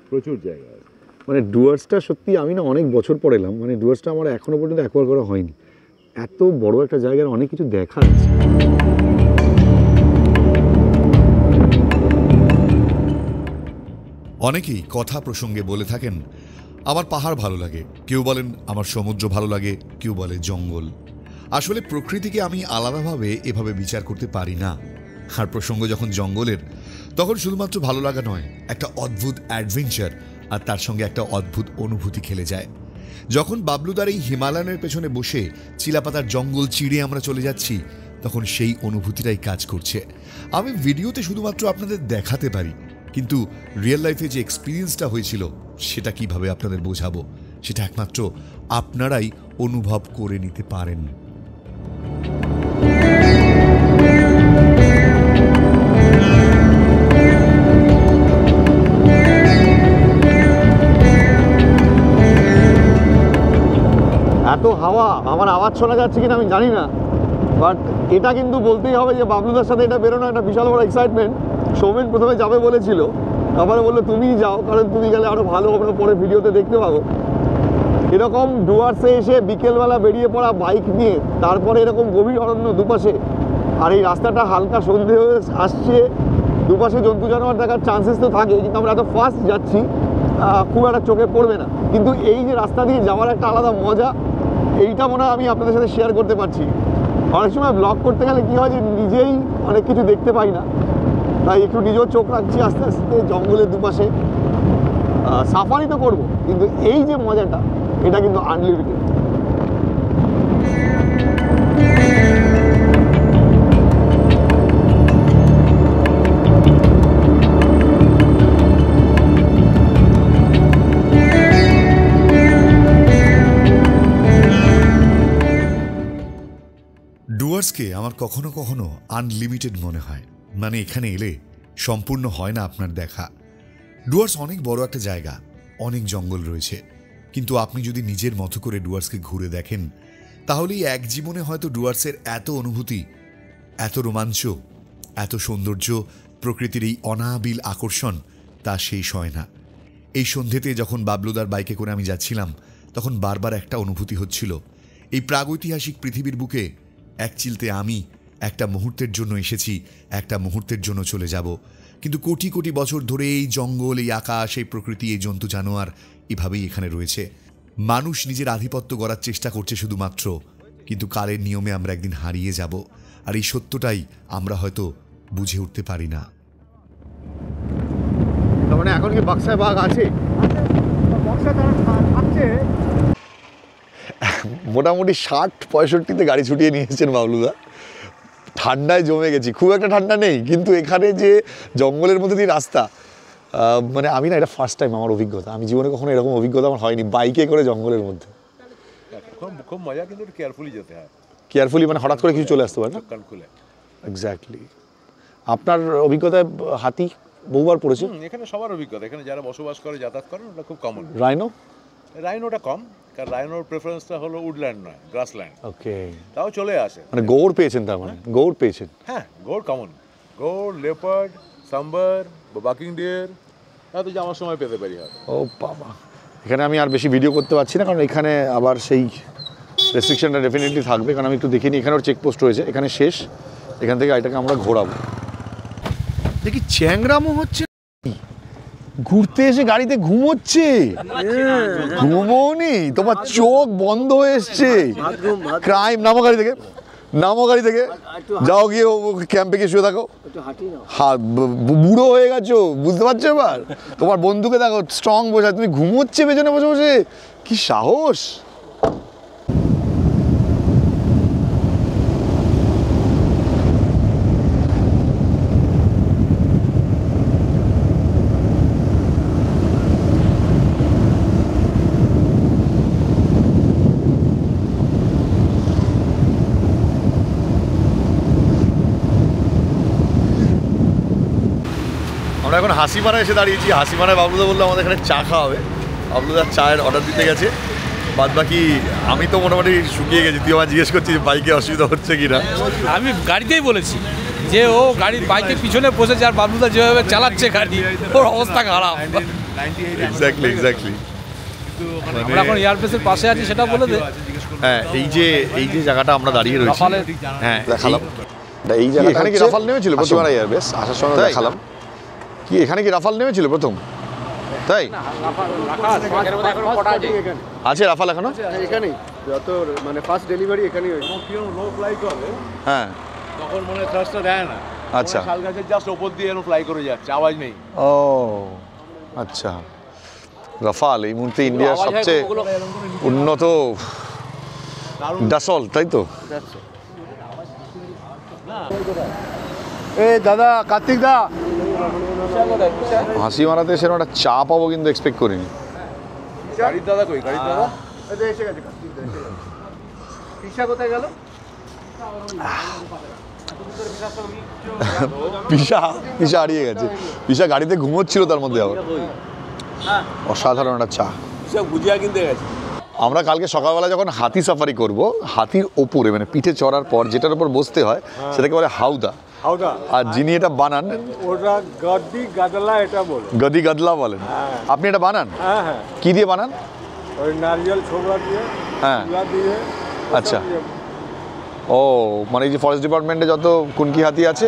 প্রচুর জায়গা আছে। মানে ডুয়ার্সটা সত্যি আমি না অনেক বছর পর এলাম, মানে ডুয়ার্সটা আমার এখনো পর্যন্ত একবার করা হয়নি। এত বড় একটা জায়গার অনেক কিছু দেখার আছে। অনেকেই কথা প্রসঙ্গে বলে থাকেন আমার পাহাড় ভালো লাগে, কেউ বলেন আমার সমুদ্র ভালো লাগে, কেউ বলে জঙ্গল। আসলে প্রকৃতিকে আমি আলাদাভাবে এভাবে বিচার করতে পারি না। আর প্রসঙ্গ যখন জঙ্গলের, তখন শুধুমাত্র ভালো লাগা নয়, একটা অদ্ভুত অ্যাডভেঞ্চার আর তার সঙ্গে একটা অদ্ভুত অনুভূতি খেলে যায়। যখন বাবলুদার এই হিমালয়ানের পেছনে বসে চিলাপাতার জঙ্গল চিড়ে আমরা চলে যাচ্ছি, তখন সেই অনুভূতিটাই কাজ করছে। আমি ভিডিওতে শুধুমাত্র আপনাদের দেখাতে পারি, কিন্তু রিয়েল লাইফে যে এক্সপিরিয়েন্সটা হয়েছিল সেটা কিভাবে আপনাদের বোঝাবো, সেটা একমাত্র আপনারাই অনুভব করে নিতে পারেন। এত হাওয়া, আমার আওয়াজ শোনা যাচ্ছে কিনা আমি জানি না, বাট এটা কিন্তু বলতেই হবে যে বাবলুদার সাথে এটা বেরোনো একটা বিশাল বড় এক্সাইটমেন্ট। সৌমেন প্রথমে যাবে বলেছিল, তারপরে বললো তুমিই যাও, কারণ তুমি গেলে আরও ভালো আমরা পরে ভিডিওতে দেখতে পাবো। এরকম ডুয়ার্সে এসে বিকেলবেলা বেরিয়ে পড়া বাইক নিয়ে, তারপরে এরকম গভীর অরণ্য দুপাশে, আর এই রাস্তাটা হালকা সন্ধে হয়ে আসছে, দুপাশে জন্তু জানোয়ার দেখার চান্সেস তো থাকে, কিন্তু আমরা এত ফাস্ট যাচ্ছি খুব একটা চোখে পড়বে না। কিন্তু এই যে রাস্তা দিয়ে যাওয়ার একটা আলাদা মজা, এইটা মনে হয় আমি আপনাদের সাথে শেয়ার করতে পারছি। অনেক সময় ব্লগ করতে গেলে কী হয় যে নিজেই অনেক কিছু দেখতে পাই না, তাই একটু নিজেও চোখ রাখছি আস্তে আস্তে জঙ্গলের দুপাশে। সাফারি তো করবো, কিন্তু এই যে মজাটা, এটা কিন্তু আনলিমিটেড। ডুয়ার্সকে আমার কখনো কখনো আনলিমিটেড মনে হয়, মানে এখানে এলে সম্পূর্ণ হয় না আপনার দেখা। ডুয়ার্স অনেক বড় একটা জায়গা, অনেক জঙ্গল রয়েছে, কিন্তু আপনি যদি নিজের মতো করে ডুয়ার্সকে ঘুরে দেখেন, তাহলেই এক জীবনে হয়তো ডুয়ার্সের এত অনুভূতি, এত রোমাঞ্চ, এত সৌন্দর্য, প্রকৃতির এই অনাবিল আকর্ষণ তা শেষ হয় না। এই সন্ধ্যেতে যখন বাবলুদার বাইকে করে আমি যাচ্ছিলাম, তখন বারবার একটা অনুভূতি হচ্ছিল, এই প্রাগৈতিহাসিক পৃথিবীর বুকে এক চিলতে আমি একটা মুহূর্তের জন্য এসেছি, একটা মুহূর্তের জন্য চলে যাব। কিন্তু কোটি কোটি বছর ধরে এই জঙ্গল, এই আকাশ, এই প্রকৃতি, এই জন্তু জানোয়ার এভাবেই এখানে রয়েছে। মানুষ নিজের আধিপত্য গড়ার চেষ্টা করছে শুধুমাত্র, কিন্তু কালের নিয়মে আমরা একদিন হারিয়ে যাব, আর এই সত্যটাই আমরা হয়তো বুঝে উঠতে পারি না। মানে এখন কি বাক্সায় বাঘ আছে? মোটামুটি 60-65-তে গাড়ি ছুটিয়ে নিয়ে এসেছেন বাবলুদা। ঠান্ডায় জমে গেছি, খুব একটা ঠান্ডা নেই, কিন্তু এখানে যে জঙ্গলের মধ্যে দিয়ে রাস্তা, মানে আমি না, এটা ফার্স্ট টাইম আমার অভিজ্ঞতা। আমি জীবনে কখনো এরকম অভিজ্ঞতা আমার হয়নি, বাইকে করে জঙ্গলের মধ্যে। খুব মজা, কিন্তু একটু কেয়ারফুলি যেতে হয়। কেয়ারফুলি মানে হঠাৎ করে কিছু চলে আসতে পারে না? কান খুলে। এক্স্যাক্টলি। আপনার অভিজ্ঞতায় হাতি বহুবার পড়েছে? এখানে সবার অভিজ্ঞতা, এখানে যারা বসবাস করে, যাতায়াত করেন, ওটা খুব কমন। রাইনোটা কম, কারণ রাইনোর প্রেফারেন্সটা হলো উডল্যান্ড নয়, গ্রাসল্যান্ড। ওকে, তাও চলে আসে। মানে গৌড় পেয়েছেন তার মানে? গৌড় পেয়েছেন? হ্যাঁ, gaur common. Gaur, leopard, sambar, barking deer হয়তো যাওয়ার সময় পেতে পারি হয়তো। ও বাবা, এখানে আমি আর বেশি ভিডিও করতে পারছি না, কারণ এখানে আবার সেই রেস্ট্রিকশনটা ডেফিনেটলি থাকবে, কারণ আমি একটু দেখে নিই। এখানে ওর চেকপোস্ট রয়েছে, এখানে শেষ, এখান থেকে এটাকে আমরা ঘোরাবো। দেখি চ্যাংরামো হচ্ছে, ঘুরতে এসে গাড়িতে ঘুমোচ্ছে। ঘুমোনি, তোমার চোখ বন্ধ হয়ে এসছে। ক্রাইম, নামো গাড়ি থেকে, নামো গাড়ি থেকে, যাও গিয়ে ক্যাম্পে গিয়ে শুয়ে থাকো। হ্যাঁ, বুড়ো হয়ে গেছো, বুঝতে পারছো এবার? তোমার বন্ধুকে দেখো স্ট্রং বসে, তুমি ঘুমোচ্ছে পেছনে বসে বসে, কি সাহস! আমরা এখন হাসিমারায় এসে দাঁড়িয়েছি। হাসিমারায় বাবলুদা বললো আমাদের এখানে চা খাওয়া হবে। বাবলুদার চায়ের অর্ডার দিতে গেছে। বাদ বাকি আমি তো মোটামুটি শুকিয়ে গেছি। তুই আমার জিজ্ঞেস করছিস বাইকে অসুবিধা হচ্ছে কি না। আমি গাড়িতেই বলেছি যে ও গাড়ির বাইকের পিছনে বসেছে, আর বাবলুদা যেভাবে চালাচ্ছে গাড়ি, ওর অবস্থা খারাপ। এক্স্যাক্টলি। আমরা এখন এয়ারবেসের পাশে আছি, সেটা বলে দে। হ্যাঁ, এই যে জায়গাটা আমরা দাঁড়িয়ে রয়েছি, হ্যাঁ দেখালাম। এই জায়গাটা এখানে কি রাফাল নেমেছিল প্রথম? এয়ারবেস আসার সময় দেখালাম। কি এখানে কি রাফাল নেমেছিল প্রথম? তাই আছে রাফাল এখনো এখানেই, যত মানে ফার্স্ট ডেলিভারি এখানেই হয়েছে। নো ফ্লাই করে, হ্যাঁ, তখন মনে থ্রাস্টটা দেয় না। আচ্ছা, শাল গাছের জাস্ট ওপর দিয়ে এরকম ফ্লাই করে যাচ্ছে, আওয়াজ নেই। ও আচ্ছা, রাফাল এই মুহূর্তে ইন্ডিয়ার সবচেয়ে উন্নত ডাসল, তাই তো? এই দাদা, কার্তিক দা, হাসি মারাতে সেরকম একটা চা পাবো কিন্তু এক্সপেক্ট করিনি। গাড়ির দাদা কই? গাড়ির দাদা এসে গেছে। কার্তিক দা এসে গেছে। পিসা কোথায় গেল? পিসা হারিয়ে গেছে। পিসা গাড়িতে ঘুমোচ্ছিল তার মধ্যে আবার। অসাধারণ একটা চা। সব গুজিয়া কিনতে গেছে। আমরা কালকে সকালবেলা যখন হাতি সাফারি করব, হাতির ওপরে মানে পিঠে চড়ার পর যেটার উপর বসতে হয় সেটাকে বলে হাউদা। আর যিনি এটা বানান ওটা গদি গাদলা, এটা বলে গদি গাদলা বলেন। আপনি এটা বানান? হ্যাঁ হ্যাঁ, কি দিয়ে বানান? ওই নারিয়েল ছোবড়া দিয়ে, হ্যাঁ, দিয়ে। আচ্ছা। ও মানে এই যে ফরেস্ট ডিপার্টমেন্টে যত কুনকি হাতি আছে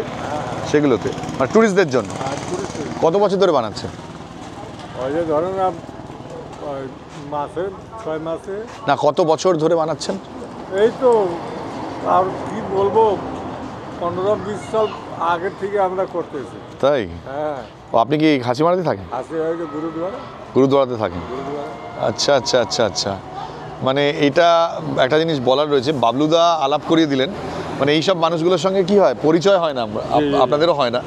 সেগুলোতে, মানে ট্যুরিস্টদের জন্য। কত বছর ধরে বানাচ্ছে? ওই যে ধরুন মাসে 6 মাসে। না, কত বছর ধরে বানাচ্ছেন? এই তো আর কি বলবো, 15-20 সাল আগের থেকে আমরা করতেছি। তাই? হ্যাঁ। ও আপনি কি হাসিমারাতে থাকেন? আসে ওই যে গুরুদুয়ারা। গুরুদুয়ারাতে থাকেন? আচ্ছা আচ্ছা আচ্ছা আচ্ছা। মানে এটা একটা জিনিস বলার রয়েছে, বাবলুদা আলাপ করিয়ে দিলেন। মানে এইসব মানুষগুলোর সঙ্গে কি হয়, পরিচয় হয় না, আপনাদেরও হয় না।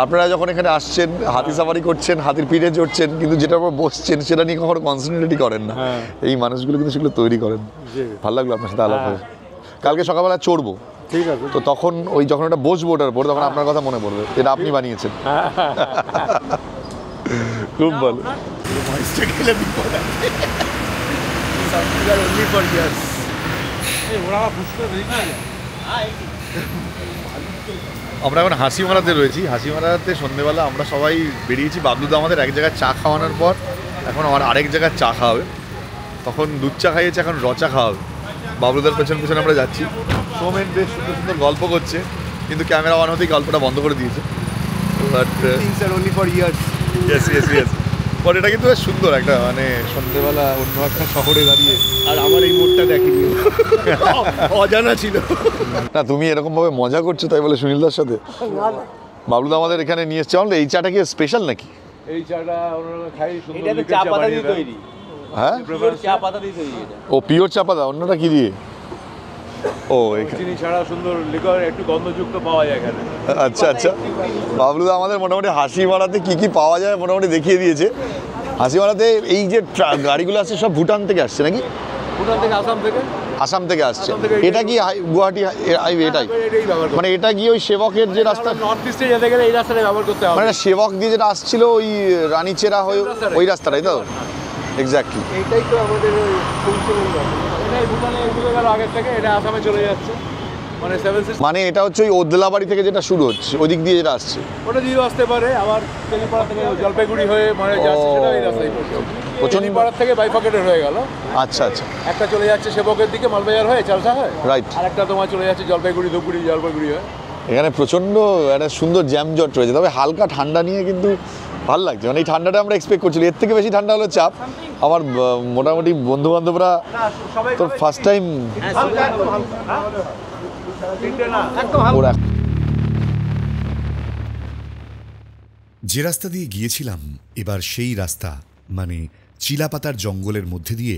আপনারা যখন এখানে আসছেন, হাতি সাফারি করছেন, হাতির পিঠে চড়ছেন, কিন্তু যেটার উপর বসছেন সেটা নিয়ে কখনো কনসেন্ট্রেটই করেন না। এই মানুষগুলো কিন্তু সেগুলো তৈরি করেন। ভালো লাগলো আপনার সাথে আলাপ হয়ে। কালকে সকালবেলা চড়বো, ঠিক আছে? তো তখন ওই যখন ওটা বসবো ওটার পর, তখন আপনার কথা মনে পড়বে, এটা আপনি বানিয়েছেন। খুব ভালো। আমরা এখন হাসিমারাতে রয়েছি। হাসিমারাতে সন্ধ্যেবেলা আমরা সবাই বেরিয়েছি। বাবলুদা আমাদের এক জায়গায় চা খাওয়ানোর পর এখন আমার আরেক জায়গায় চা খাওয়াবে। তখন দুধ চা খাইয়েছে, এখন রচা খাওয়াবে। বাবলুদার পেছন পেছনে আমরা যাচ্ছি। সোমেন বেশ সুন্দর সুন্দর গল্প করছে, কিন্তু ক্যামেরা অন হতেই গল্পটা বন্ধ করে দিয়েছে। But only for years. Yes but এটা কিন্তু বেশ সুন্দর একটা, মানে সন্ধ্যেবেলা অন্য একটা শহরে দাঁড়িয়ে। আর আমার এই মোড়টা দেখিনি, অজানা ছিল। না, তুমি এরকমভাবে মজা করছো তাই বলে সুনীলদার সাথে। বাবলুদা আমাদের এখানে নিয়ে এসছে। এই চাটা কি স্পেশাল নাকি? এই চাটা ওনারা খাই সুন্দর, এটা তো চা পাতা দিয়ে তৈরি। হ্যাঁ, চা পাতা দিয়ে তৈরি এটা। ও পিওর চা পাতা, অন্যটা কি দিয়ে? ও এখানে চিনি ছাড়া সুন্দর লিকার, একটু গন্ধযুক্ত পাওয়া যায় এখানে। আচ্ছা আচ্ছা। বাবলুদা আমাদের মোটামুটি হাসিমারাতে কি কি পাওয়া যায় মোটামুটি দেখিয়ে দিয়েছে। হাসিমারাতে এই যে গাড়িগুলো আসছে সব ভুটান থেকে আসছে নাকি? ভুটান থেকে, আসাম থেকে। আসাম থেকে আসছে। এটা কি গুয়াহাটি হাইওয়ে? এটাই মানে এটা কি ওই সেবকের যে রাস্তা, নর্থ ইস্টে যেতে গেলে এই রাস্তাটা ব্যবহার করতে হবে। মানে সেবক দিয়ে যেটা আসছিল ওই রানীচেরা হয়ে ওই রাস্তাটাই তো? এক্স্যাক্টলি। এইটাই তো আমাদের ফুলসুমন রাস্তা। এটা ভুটানে ঢুকে গেল আগের থেকে, এটা আসামে চলে যাচ্ছে। মানে 7 সিস্টার, মানে এটা হচ্ছে ওই ওদলাবাড়ি থেকে যেটা শুরু হচ্ছে ওই দিক দিয়ে যেটা আসছে। ওটা দিয়েও আসতে পারে। আবার তেলিপাড়া থেকে জলপাইগুড়ি হয়ে মানে যাচ্ছে, সেটা এই রাস্তায় পড়ছে। তেলিপাড়া থেকে বাইফাকেটেড হয়ে গেল। আচ্ছা আচ্ছা। একটা চলে যাচ্ছে সেবকের দিকে, মালবাজার হয়ে, চালসা হয়ে। রাইট। আর একটা তোমার চলে যাচ্ছে জলপাইগুড়ি, ধূপগুড়ি, জলপাইগুড়ি হয়ে। এখানে প্রচণ্ড একটা সুন্দর জ্যামজট রয়েছে, তবে হালকা ঠান্ডা নিয়ে কিন্তু ভালো লাগছে, মানে এই ঠান্ডাটা আমরা এক্সপেক্ট করছিলাম, এর থেকে বেশি ঠান্ডা হলো চাপ। আমার মোটামুটি বন্ধু বান্ধবরা তো ফার্স্ট টাইম যে রাস্তা দিয়ে গিয়েছিলাম এবার সেই রাস্তা, মানে চিলাপাতার জঙ্গলের মধ্যে দিয়ে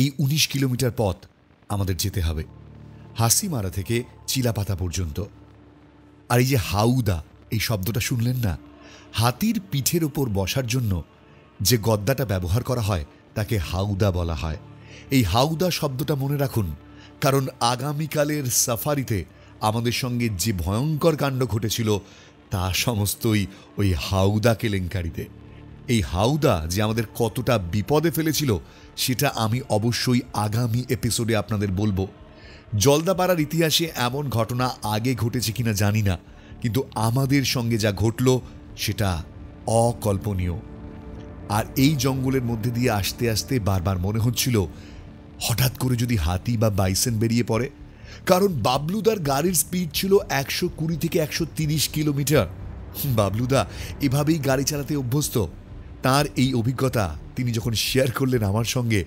এই 19 কিলোমিটার পথ আমাদের যেতে হবে, হাসিমারা থেকে চিলাপাতা পর্যন্ত। আর এই যে হাউদা, এই শব্দটা শুনলেন না? হাতির পিঠের ওপর বসার জন্য যে গদ্দাটা ব্যবহার করা হয় তাকে হাউদা বলা হয়। এই হাউদা শব্দটা মনে রাখুন, কারণ আগামীকালের সাফারিতে আমাদের সঙ্গে যে ভয়ঙ্কর কাণ্ড ঘটেছিল তা সমস্তই ওই হাউদা কেলেঙ্কারিতে। এই হাউদা যে আমাদের কতটা বিপদে ফেলেছিল সেটা আমি অবশ্যই আগামী এপিসোডে আপনাদের বলবো। জলদাপাড়ার ইতিহাসে এমন ঘটনা আগে ঘটেছে কিনা জানি না, কিন্তু আমাদের সঙ্গে যা ঘটল সেটা অকল্পনীয়। আর এই জঙ্গলের মধ্যে দিয়ে আসতে আসতে বারবার মনে হচ্ছিল হঠাৎ করে যদি হাতি বা বাইসন বেরিয়ে পড়ে, কারণ বাবলুদার গাড়ির স্পিড ছিল 120 থেকে 130 কিলোমিটার। বাবলুদা এভাবেই গাড়ি চালাতে অভ্যস্ত। তার এই অভিজ্ঞতা তিনি যখন শেয়ার করলেন আমার সঙ্গে,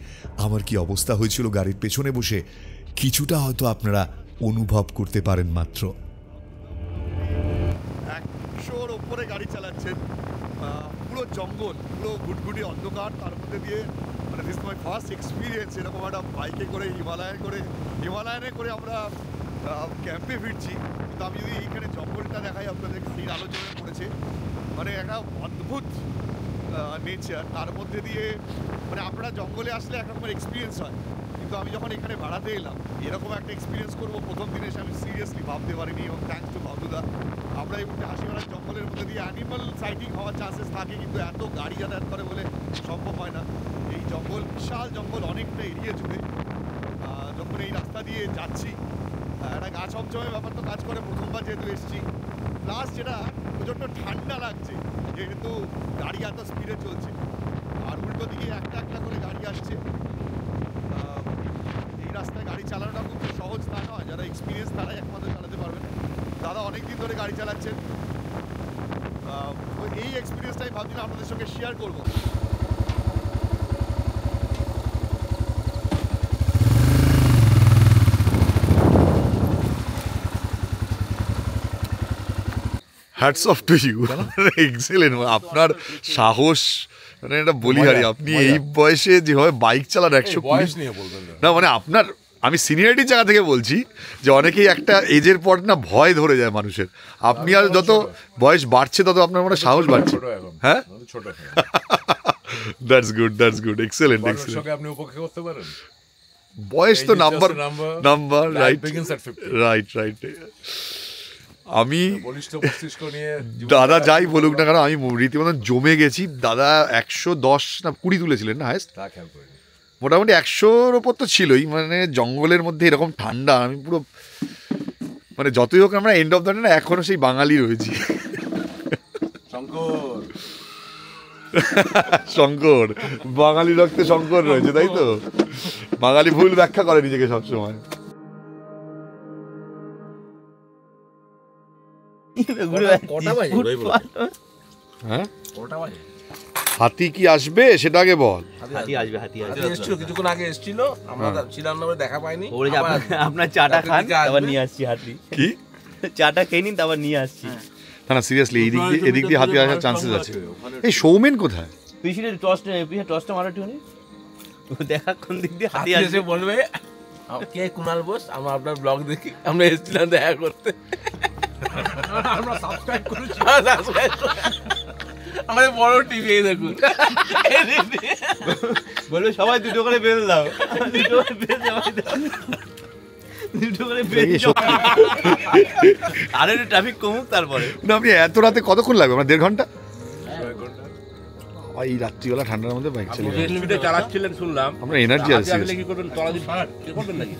আমার কি অবস্থা হয়েছিল গাড়ির পেছনে বসে কিছুটা হয়তো আপনারা অনুভব করতে পারেন মাত্র। 100-র ওপরে গাড়ি চালাচ্ছেন, পুরো জঙ্গল, পুরো ঘুটঘুটি অন্ধকার, তার মধ্যে দিয়ে মানে দিস মাই ফার্স্ট এক্সপিরিয়েন্স এরকম একটা বাইকে করে হিমালয়ানে করে আমরা ক্যাম্পে ফিরছি। কিন্তু আমি যদি এইখানে জঙ্গলটা দেখাই আপনাদের, গাড়ির আলো জমে পড়েছে, মানে একটা অদ্ভুত নেচার, তার মধ্যে দিয়ে মানে আপনারা জঙ্গলে আসলে একরকমের এক্সপিরিয়েন্স হয়, কিন্তু আমি যখন এখানে বেড়াতে এলাম এরকম একটা এক্সপিরিয়েন্স করবো প্রথম দিনে এসে আমি সিরিয়াসলি ভাবতে পারিনি। এবং থ্যাঙ্কস টু বাবলুদা, আমরা এই মুহূর্তে হাসিমারার জঙ্গলের মধ্যে দিয়ে অ্যানিমাল সাইটিং হওয়ার চান্সেস থাকে, কিন্তু এত গাড়ি যাতায়াত করে বলে সম্ভব হয় না। এই জঙ্গল, বিশাল জঙ্গল, অনেকটা এরিয়া জুড়ে যখন এই রাস্তা দিয়ে যাচ্ছি একটা গা ছমছমে ব্যাপার তো কাজ করে, প্রথমবার যেহেতু এসেছি। প্লাস যেটা প্রচণ্ড ঠান্ডা লাগছে যেহেতু গাড়ি এত স্পিডে চলছে, আর উল্টো দিকে একটা একটা করে গাড়ি আসছে। এই রাস্তায় গাড়ি চালানোটা খুব সহজ তা নয়, যারা এক্সপিরিয়েন্স তারাই একমাত্র চালাতে পারবেন। দাদা অনেক দিন ধরে গাড়ি চালাচ্ছেন, তো এই এক্সপিরিয়েন্সটাই ভাবছিলাম আপনাদের সঙ্গে শেয়ার করবো। Hats off to you, excellent. আপনার সাহস, মানে এটা বলি হারি, আপনি এই বয়সে যেভাবে বাইক চালান 120 না, মানে আপনার, আমি সিনিয়রিটির জায়গা থেকে বলছি যে অনেকেই একটা এজের পর না ভয় ধরে যায় মানুষের। আপনি আর যত বয়স বাড়ছে তত আপনার মনে সাহস বাড়ছে। হ্যাঁ, that's good, that's good, excellent, excellent. আপনি উপেক্ষা করতে পারেন, বয়স তো নাম্বার, রাইট রাইট রাইট। আমি দাদা যাই বলুক না কারণ আমি রীতিমতন জমে গেছি। দাদা 110 না 20 তুলেছিলেন না হায়েস্ট? মোটামুটি 100-র ওপর তো ছিলই। মানে জঙ্গলের মধ্যে এরকম ঠান্ডা, আমি পুরো মানে যতই হোক আমরা এন্ড অফ দ্য ডে না এখনো সেই বাঙালি রয়েছি। শঙ্কর, বাঙালি রক্তে শঙ্কর রয়েছে, তাই তো? বাঙালি ভুল ব্যাখ্যা করে নিজেকে সবসময়। হাতি কি আসবে সেটা আগে বল। হাতি আসবে, হাতি আসবে। এসেছিল কিছুক্ষণ আগে, এসেছিল, আমরা ছিলাম না বলে দেখা পাইনি। আপনার চাটা খান, আবার নিয়ে আসছি হাতি। কি চাটা খেয়ে নিন, তারপর নিয়ে আসছি। না না, সিরিয়াসলি এদিক দিয়ে হাতি আসার চান্সেস আছে। এই সৌমেন কোথায়? পিছিয়ে টসটা মারা টিউনি দেখা কোন দিক দিয়ে হাতি আসবে বলবে কে কুনাল বোস, আমরা আপনার ব্লগ দেখি, আমরা এসেছিলাম দেখা করতে। আমরা সাবস্ক্রাইব করেছি, আমাদের বড় টিভি দেখুন। বলবে সবাই দুটো করে বেল দাও, আর একটু ট্রাফিক কমুক তারপরে। না, আপনি এত রাতে কতক্ষণ লাগবে? আমরা 1.5 ঘন্টা। এই রাত্রিবেলা ঠান্ডার মধ্যে বাইক চালাচ্ছিলেন শুনলাম। আমরা এনার্জি আছে। কি করবেন? তলাদি কি করবেন নাকি?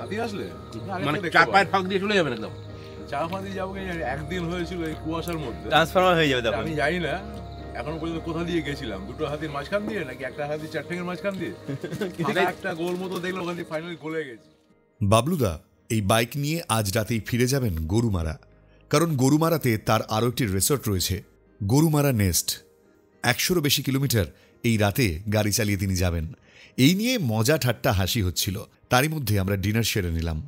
হাতি আসলে মানে চার পায়ের ফাঁক দিয়ে চলে যাবেন একদম। চার পাঁচ দিয়ে যাবো, একদিন হয়েছিল এই কুয়াশার মধ্যে, ট্রান্সফরমার হয়ে যাবে। আমি জানি না এখন পর্যন্ত কোথা দিয়ে গেছিলাম, দুটো হাতির মাঝখান দিয়ে নাকি একটা হাতির চার ঠ্যাঙের মাঝখান দিয়ে, একটা গোল মতো দেখলো, ওখান থেকে ফাইনালি গলে গেছি। বাবলুদা এই বাইক নিয়ে আজ রাতেই ফিরে যাবেন গরুমারা, কারণ গরুমারাতে তার আরও একটি রিসর্ট রয়েছে, গরুমারা নেস্ট। 100-ও বেশি কিলোমিটার এই রাতে গাড়ি চালিয়ে তিনি যাবেন। এই নিয়ে মজা ঠাট্টা হাসি হচ্ছিল। তারই মধ্যে আমরা ডিনার সেরে নিলাম।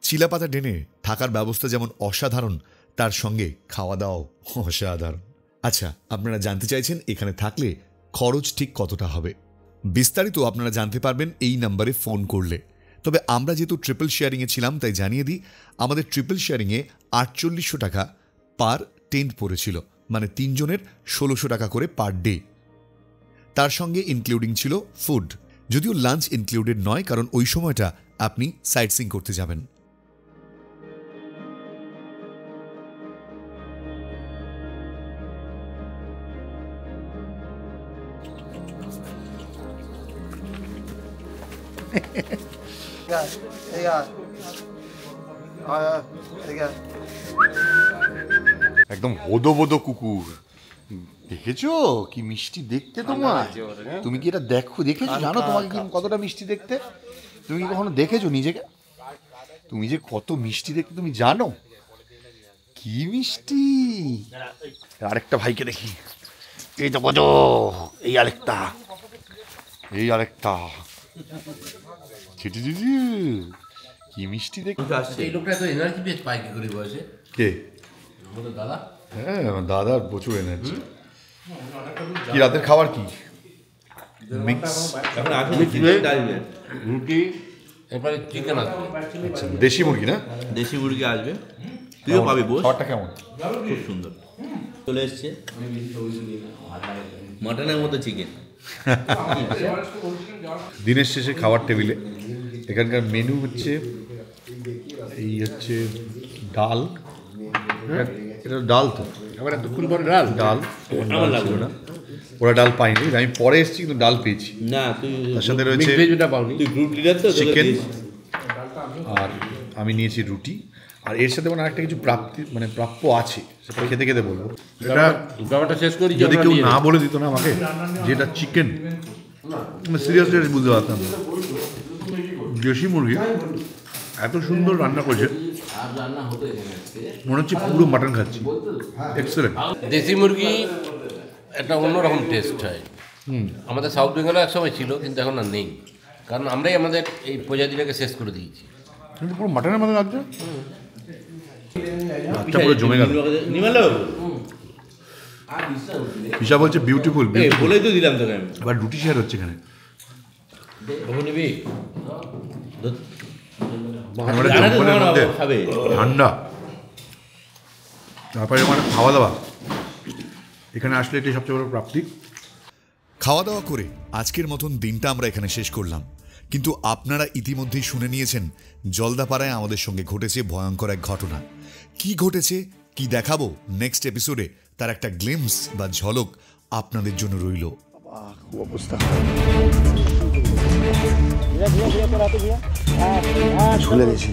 চিলাপাতা ডেনে থাকার ব্যবস্থা যেমন অসাধারণ, তার সঙ্গে খাওয়া দাওয়াও অসাধারণ। আচ্ছা, আপনারা জানতে চাইছেন এখানে থাকলে খরচ ঠিক কতটা হবে? বিস্তারিত আপনারা জানতে পারবেন এই নাম্বারে ফোন করলে। তবে আমরা যেহেতু ট্রিপল শেয়ারিংয়ে ছিলাম তাই জানিয়ে দিই, আমাদের ট্রিপল শেয়ারিংয়ে 4800 টাকা পার টেন্ট পড়েছিল, মানে 3 জনের 1600 টাকা করে পার ডে। তার সঙ্গে ইনক্লুডিং ছিল ফুড, যদিও লাঞ্চ ইনক্লুডেড নয়, কারণ ওই সময়টা আপনি সাইট সিইং করতে যাবেন। একদম হোদো বোদো কুকুর। দেখেছো কি মিষ্টি দেখতে তোমার? তুমি কি এটা দেখেছো? জানো তোমাকে কি কতটা মিষ্টি দেখতে? তুমি কি কখনো দেখেছো নিজেকে? তুমি যে কত মিষ্টি দেখতে তুমি জানো? কি মিষ্টি। আরেকটা ভাইকে দেখি, এই তো বোঝো, এই আরেকটা কি মিষ্টি দেখতে। এই লোকটা তো এনার্জি পেয়ে পায় কি করে বয়সে? কে? আমাদের দাদা। হ্যাঁ, দাদার প্রচুর এনার্জি। কি রাতের খাবার কি? মিক্স রুটি, এরপরে চিকেন আসবে। আচ্ছা, দেশি মুরগি না? দেশি মুরগি আসবে, তুইও পাবি বস। খাবারটা কেমন? খুব সুন্দর চলে এসছে, মাটনের মতো চিকেন। দিনের শেষে খাবার টেবিলে এখানকার মেনু হচ্ছে এই হচ্ছে ডাল। এটা ডাল তো আবার এতক্ষণ পরে ডাল ডাল ছিল না, ওরা ডাল পাইনি, আমি পরে এসেছি কিন্তু ডাল পেয়েছি। না তুই তার সাথে রয়েছে তুই গ্রুপ লিডার তো, চিকেন, আর আমি নিয়েছি রুটি, আর এর সাথে মানে একটা কিছু প্রাপ্য আছে, সেটা খেতে খেতে বলবো। এটা খাবারটা শেষ করি যদি কেউ না বলে দিত না আমাকে যেটা চিকেন, আমি সিরিয়াসলি বুঝতে পারতাম না। দেশি মুরগি এত সুন্দর রান্না করেছে, মনে হচ্ছে পুরো মাটন খাচ্ছি। এক্সেলেন্ট। দেশি মুরগি একটা অন্যরকম টেস্ট হয়। আমাদের সাউথ বেঙ্গলে একসময় ছিল, কিন্তু এখন আর নেই, কারণ আমরাই আমাদের এই প্রজাতিটাকে শেষ করে দিয়েছি। কিন্তু পুরো মাটনের মতো লাগছে, আচ্ছা পুরো জমে গেল। হিসাব বলছে বিউটিফুল, বলেই তো দিলাম তোকে আমি। এবার রুটি শেয়ার হচ্ছে এখানে, নিবি ঠান্ডা, তারপরে মানে খাওয়া দাওয়া এখানে আসলে এটি সবচেয়ে বড় প্রাপ্তি। খাওয়া দাওয়া করে আজকের মতন দিনটা আমরা এখানে শেষ করলাম, কিন্তু আপনারা ইতিমধ্যেই শুনে নিয়েছেন জলদাপাড়ায় আমাদের সঙ্গে ঘটেছে ভয়ঙ্কর এক ঘটনা। কি ঘটেছে, কি দেখাবো নেক্সট এপিসোডে, তার একটা গ্লিমস বা ঝলক আপনাদের জন্য রইল। অবস্থা ঝুলে গেছি।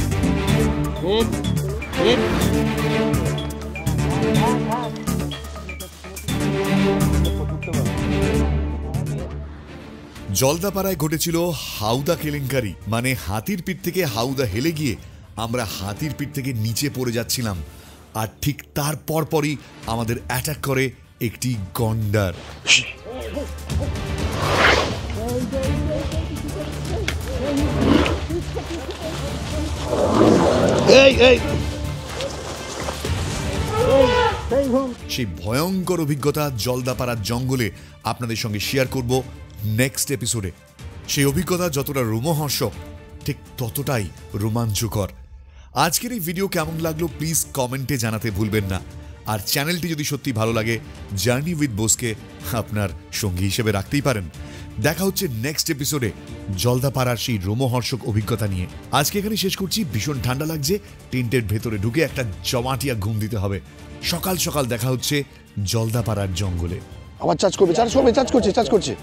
জলদাপাড়ায় ঘটেছিল হাউদা কেলেঙ্কারি, মানে হাতির পিঠ থেকে হাউদা হেলে গিয়ে আমরা হাতির পিঠ থেকে নিচে পড়ে যাচ্ছিলাম, আর ঠিক তার পরপরই আমাদের অ্যাটাক করে একটি গন্ডার। সেই ভয়ঙ্কর অভিজ্ঞতা জলদাপাড়ার জঙ্গলে আপনাদের সঙ্গে শেয়ার করব নেক্সট এপিসোডে। সেই অভিজ্ঞতা যতটা রোমহর্ষক ঠিক ততটাই রোমাঞ্চকর। আজকের এই ভিডিও কেমন লাগলো প্লিজ কমেন্টে জানাতে ভুলবেন না। আর চ্যানেলটি যদি সত্যি ভালো লাগে জার্নি উইথ বোসকে আপনার সঙ্গী হিসেবে রাখতেই পারেন। দেখা হচ্ছে নেক্সট এপিসোডে জলদাপাড়ার সেই রোমহর্ষক অভিজ্ঞতা নিয়ে। আজকে এখানে শেষ করছি, ভীষণ ঠান্ডা লাগছে, টেন্টের ভেতরে ঢুকে একটা জমাটিয়া ঘুম দিতে হবে। সকাল সকাল দেখা হচ্ছে জলদাপাড়ার জঙ্গলে। আবার চার্জ করছে।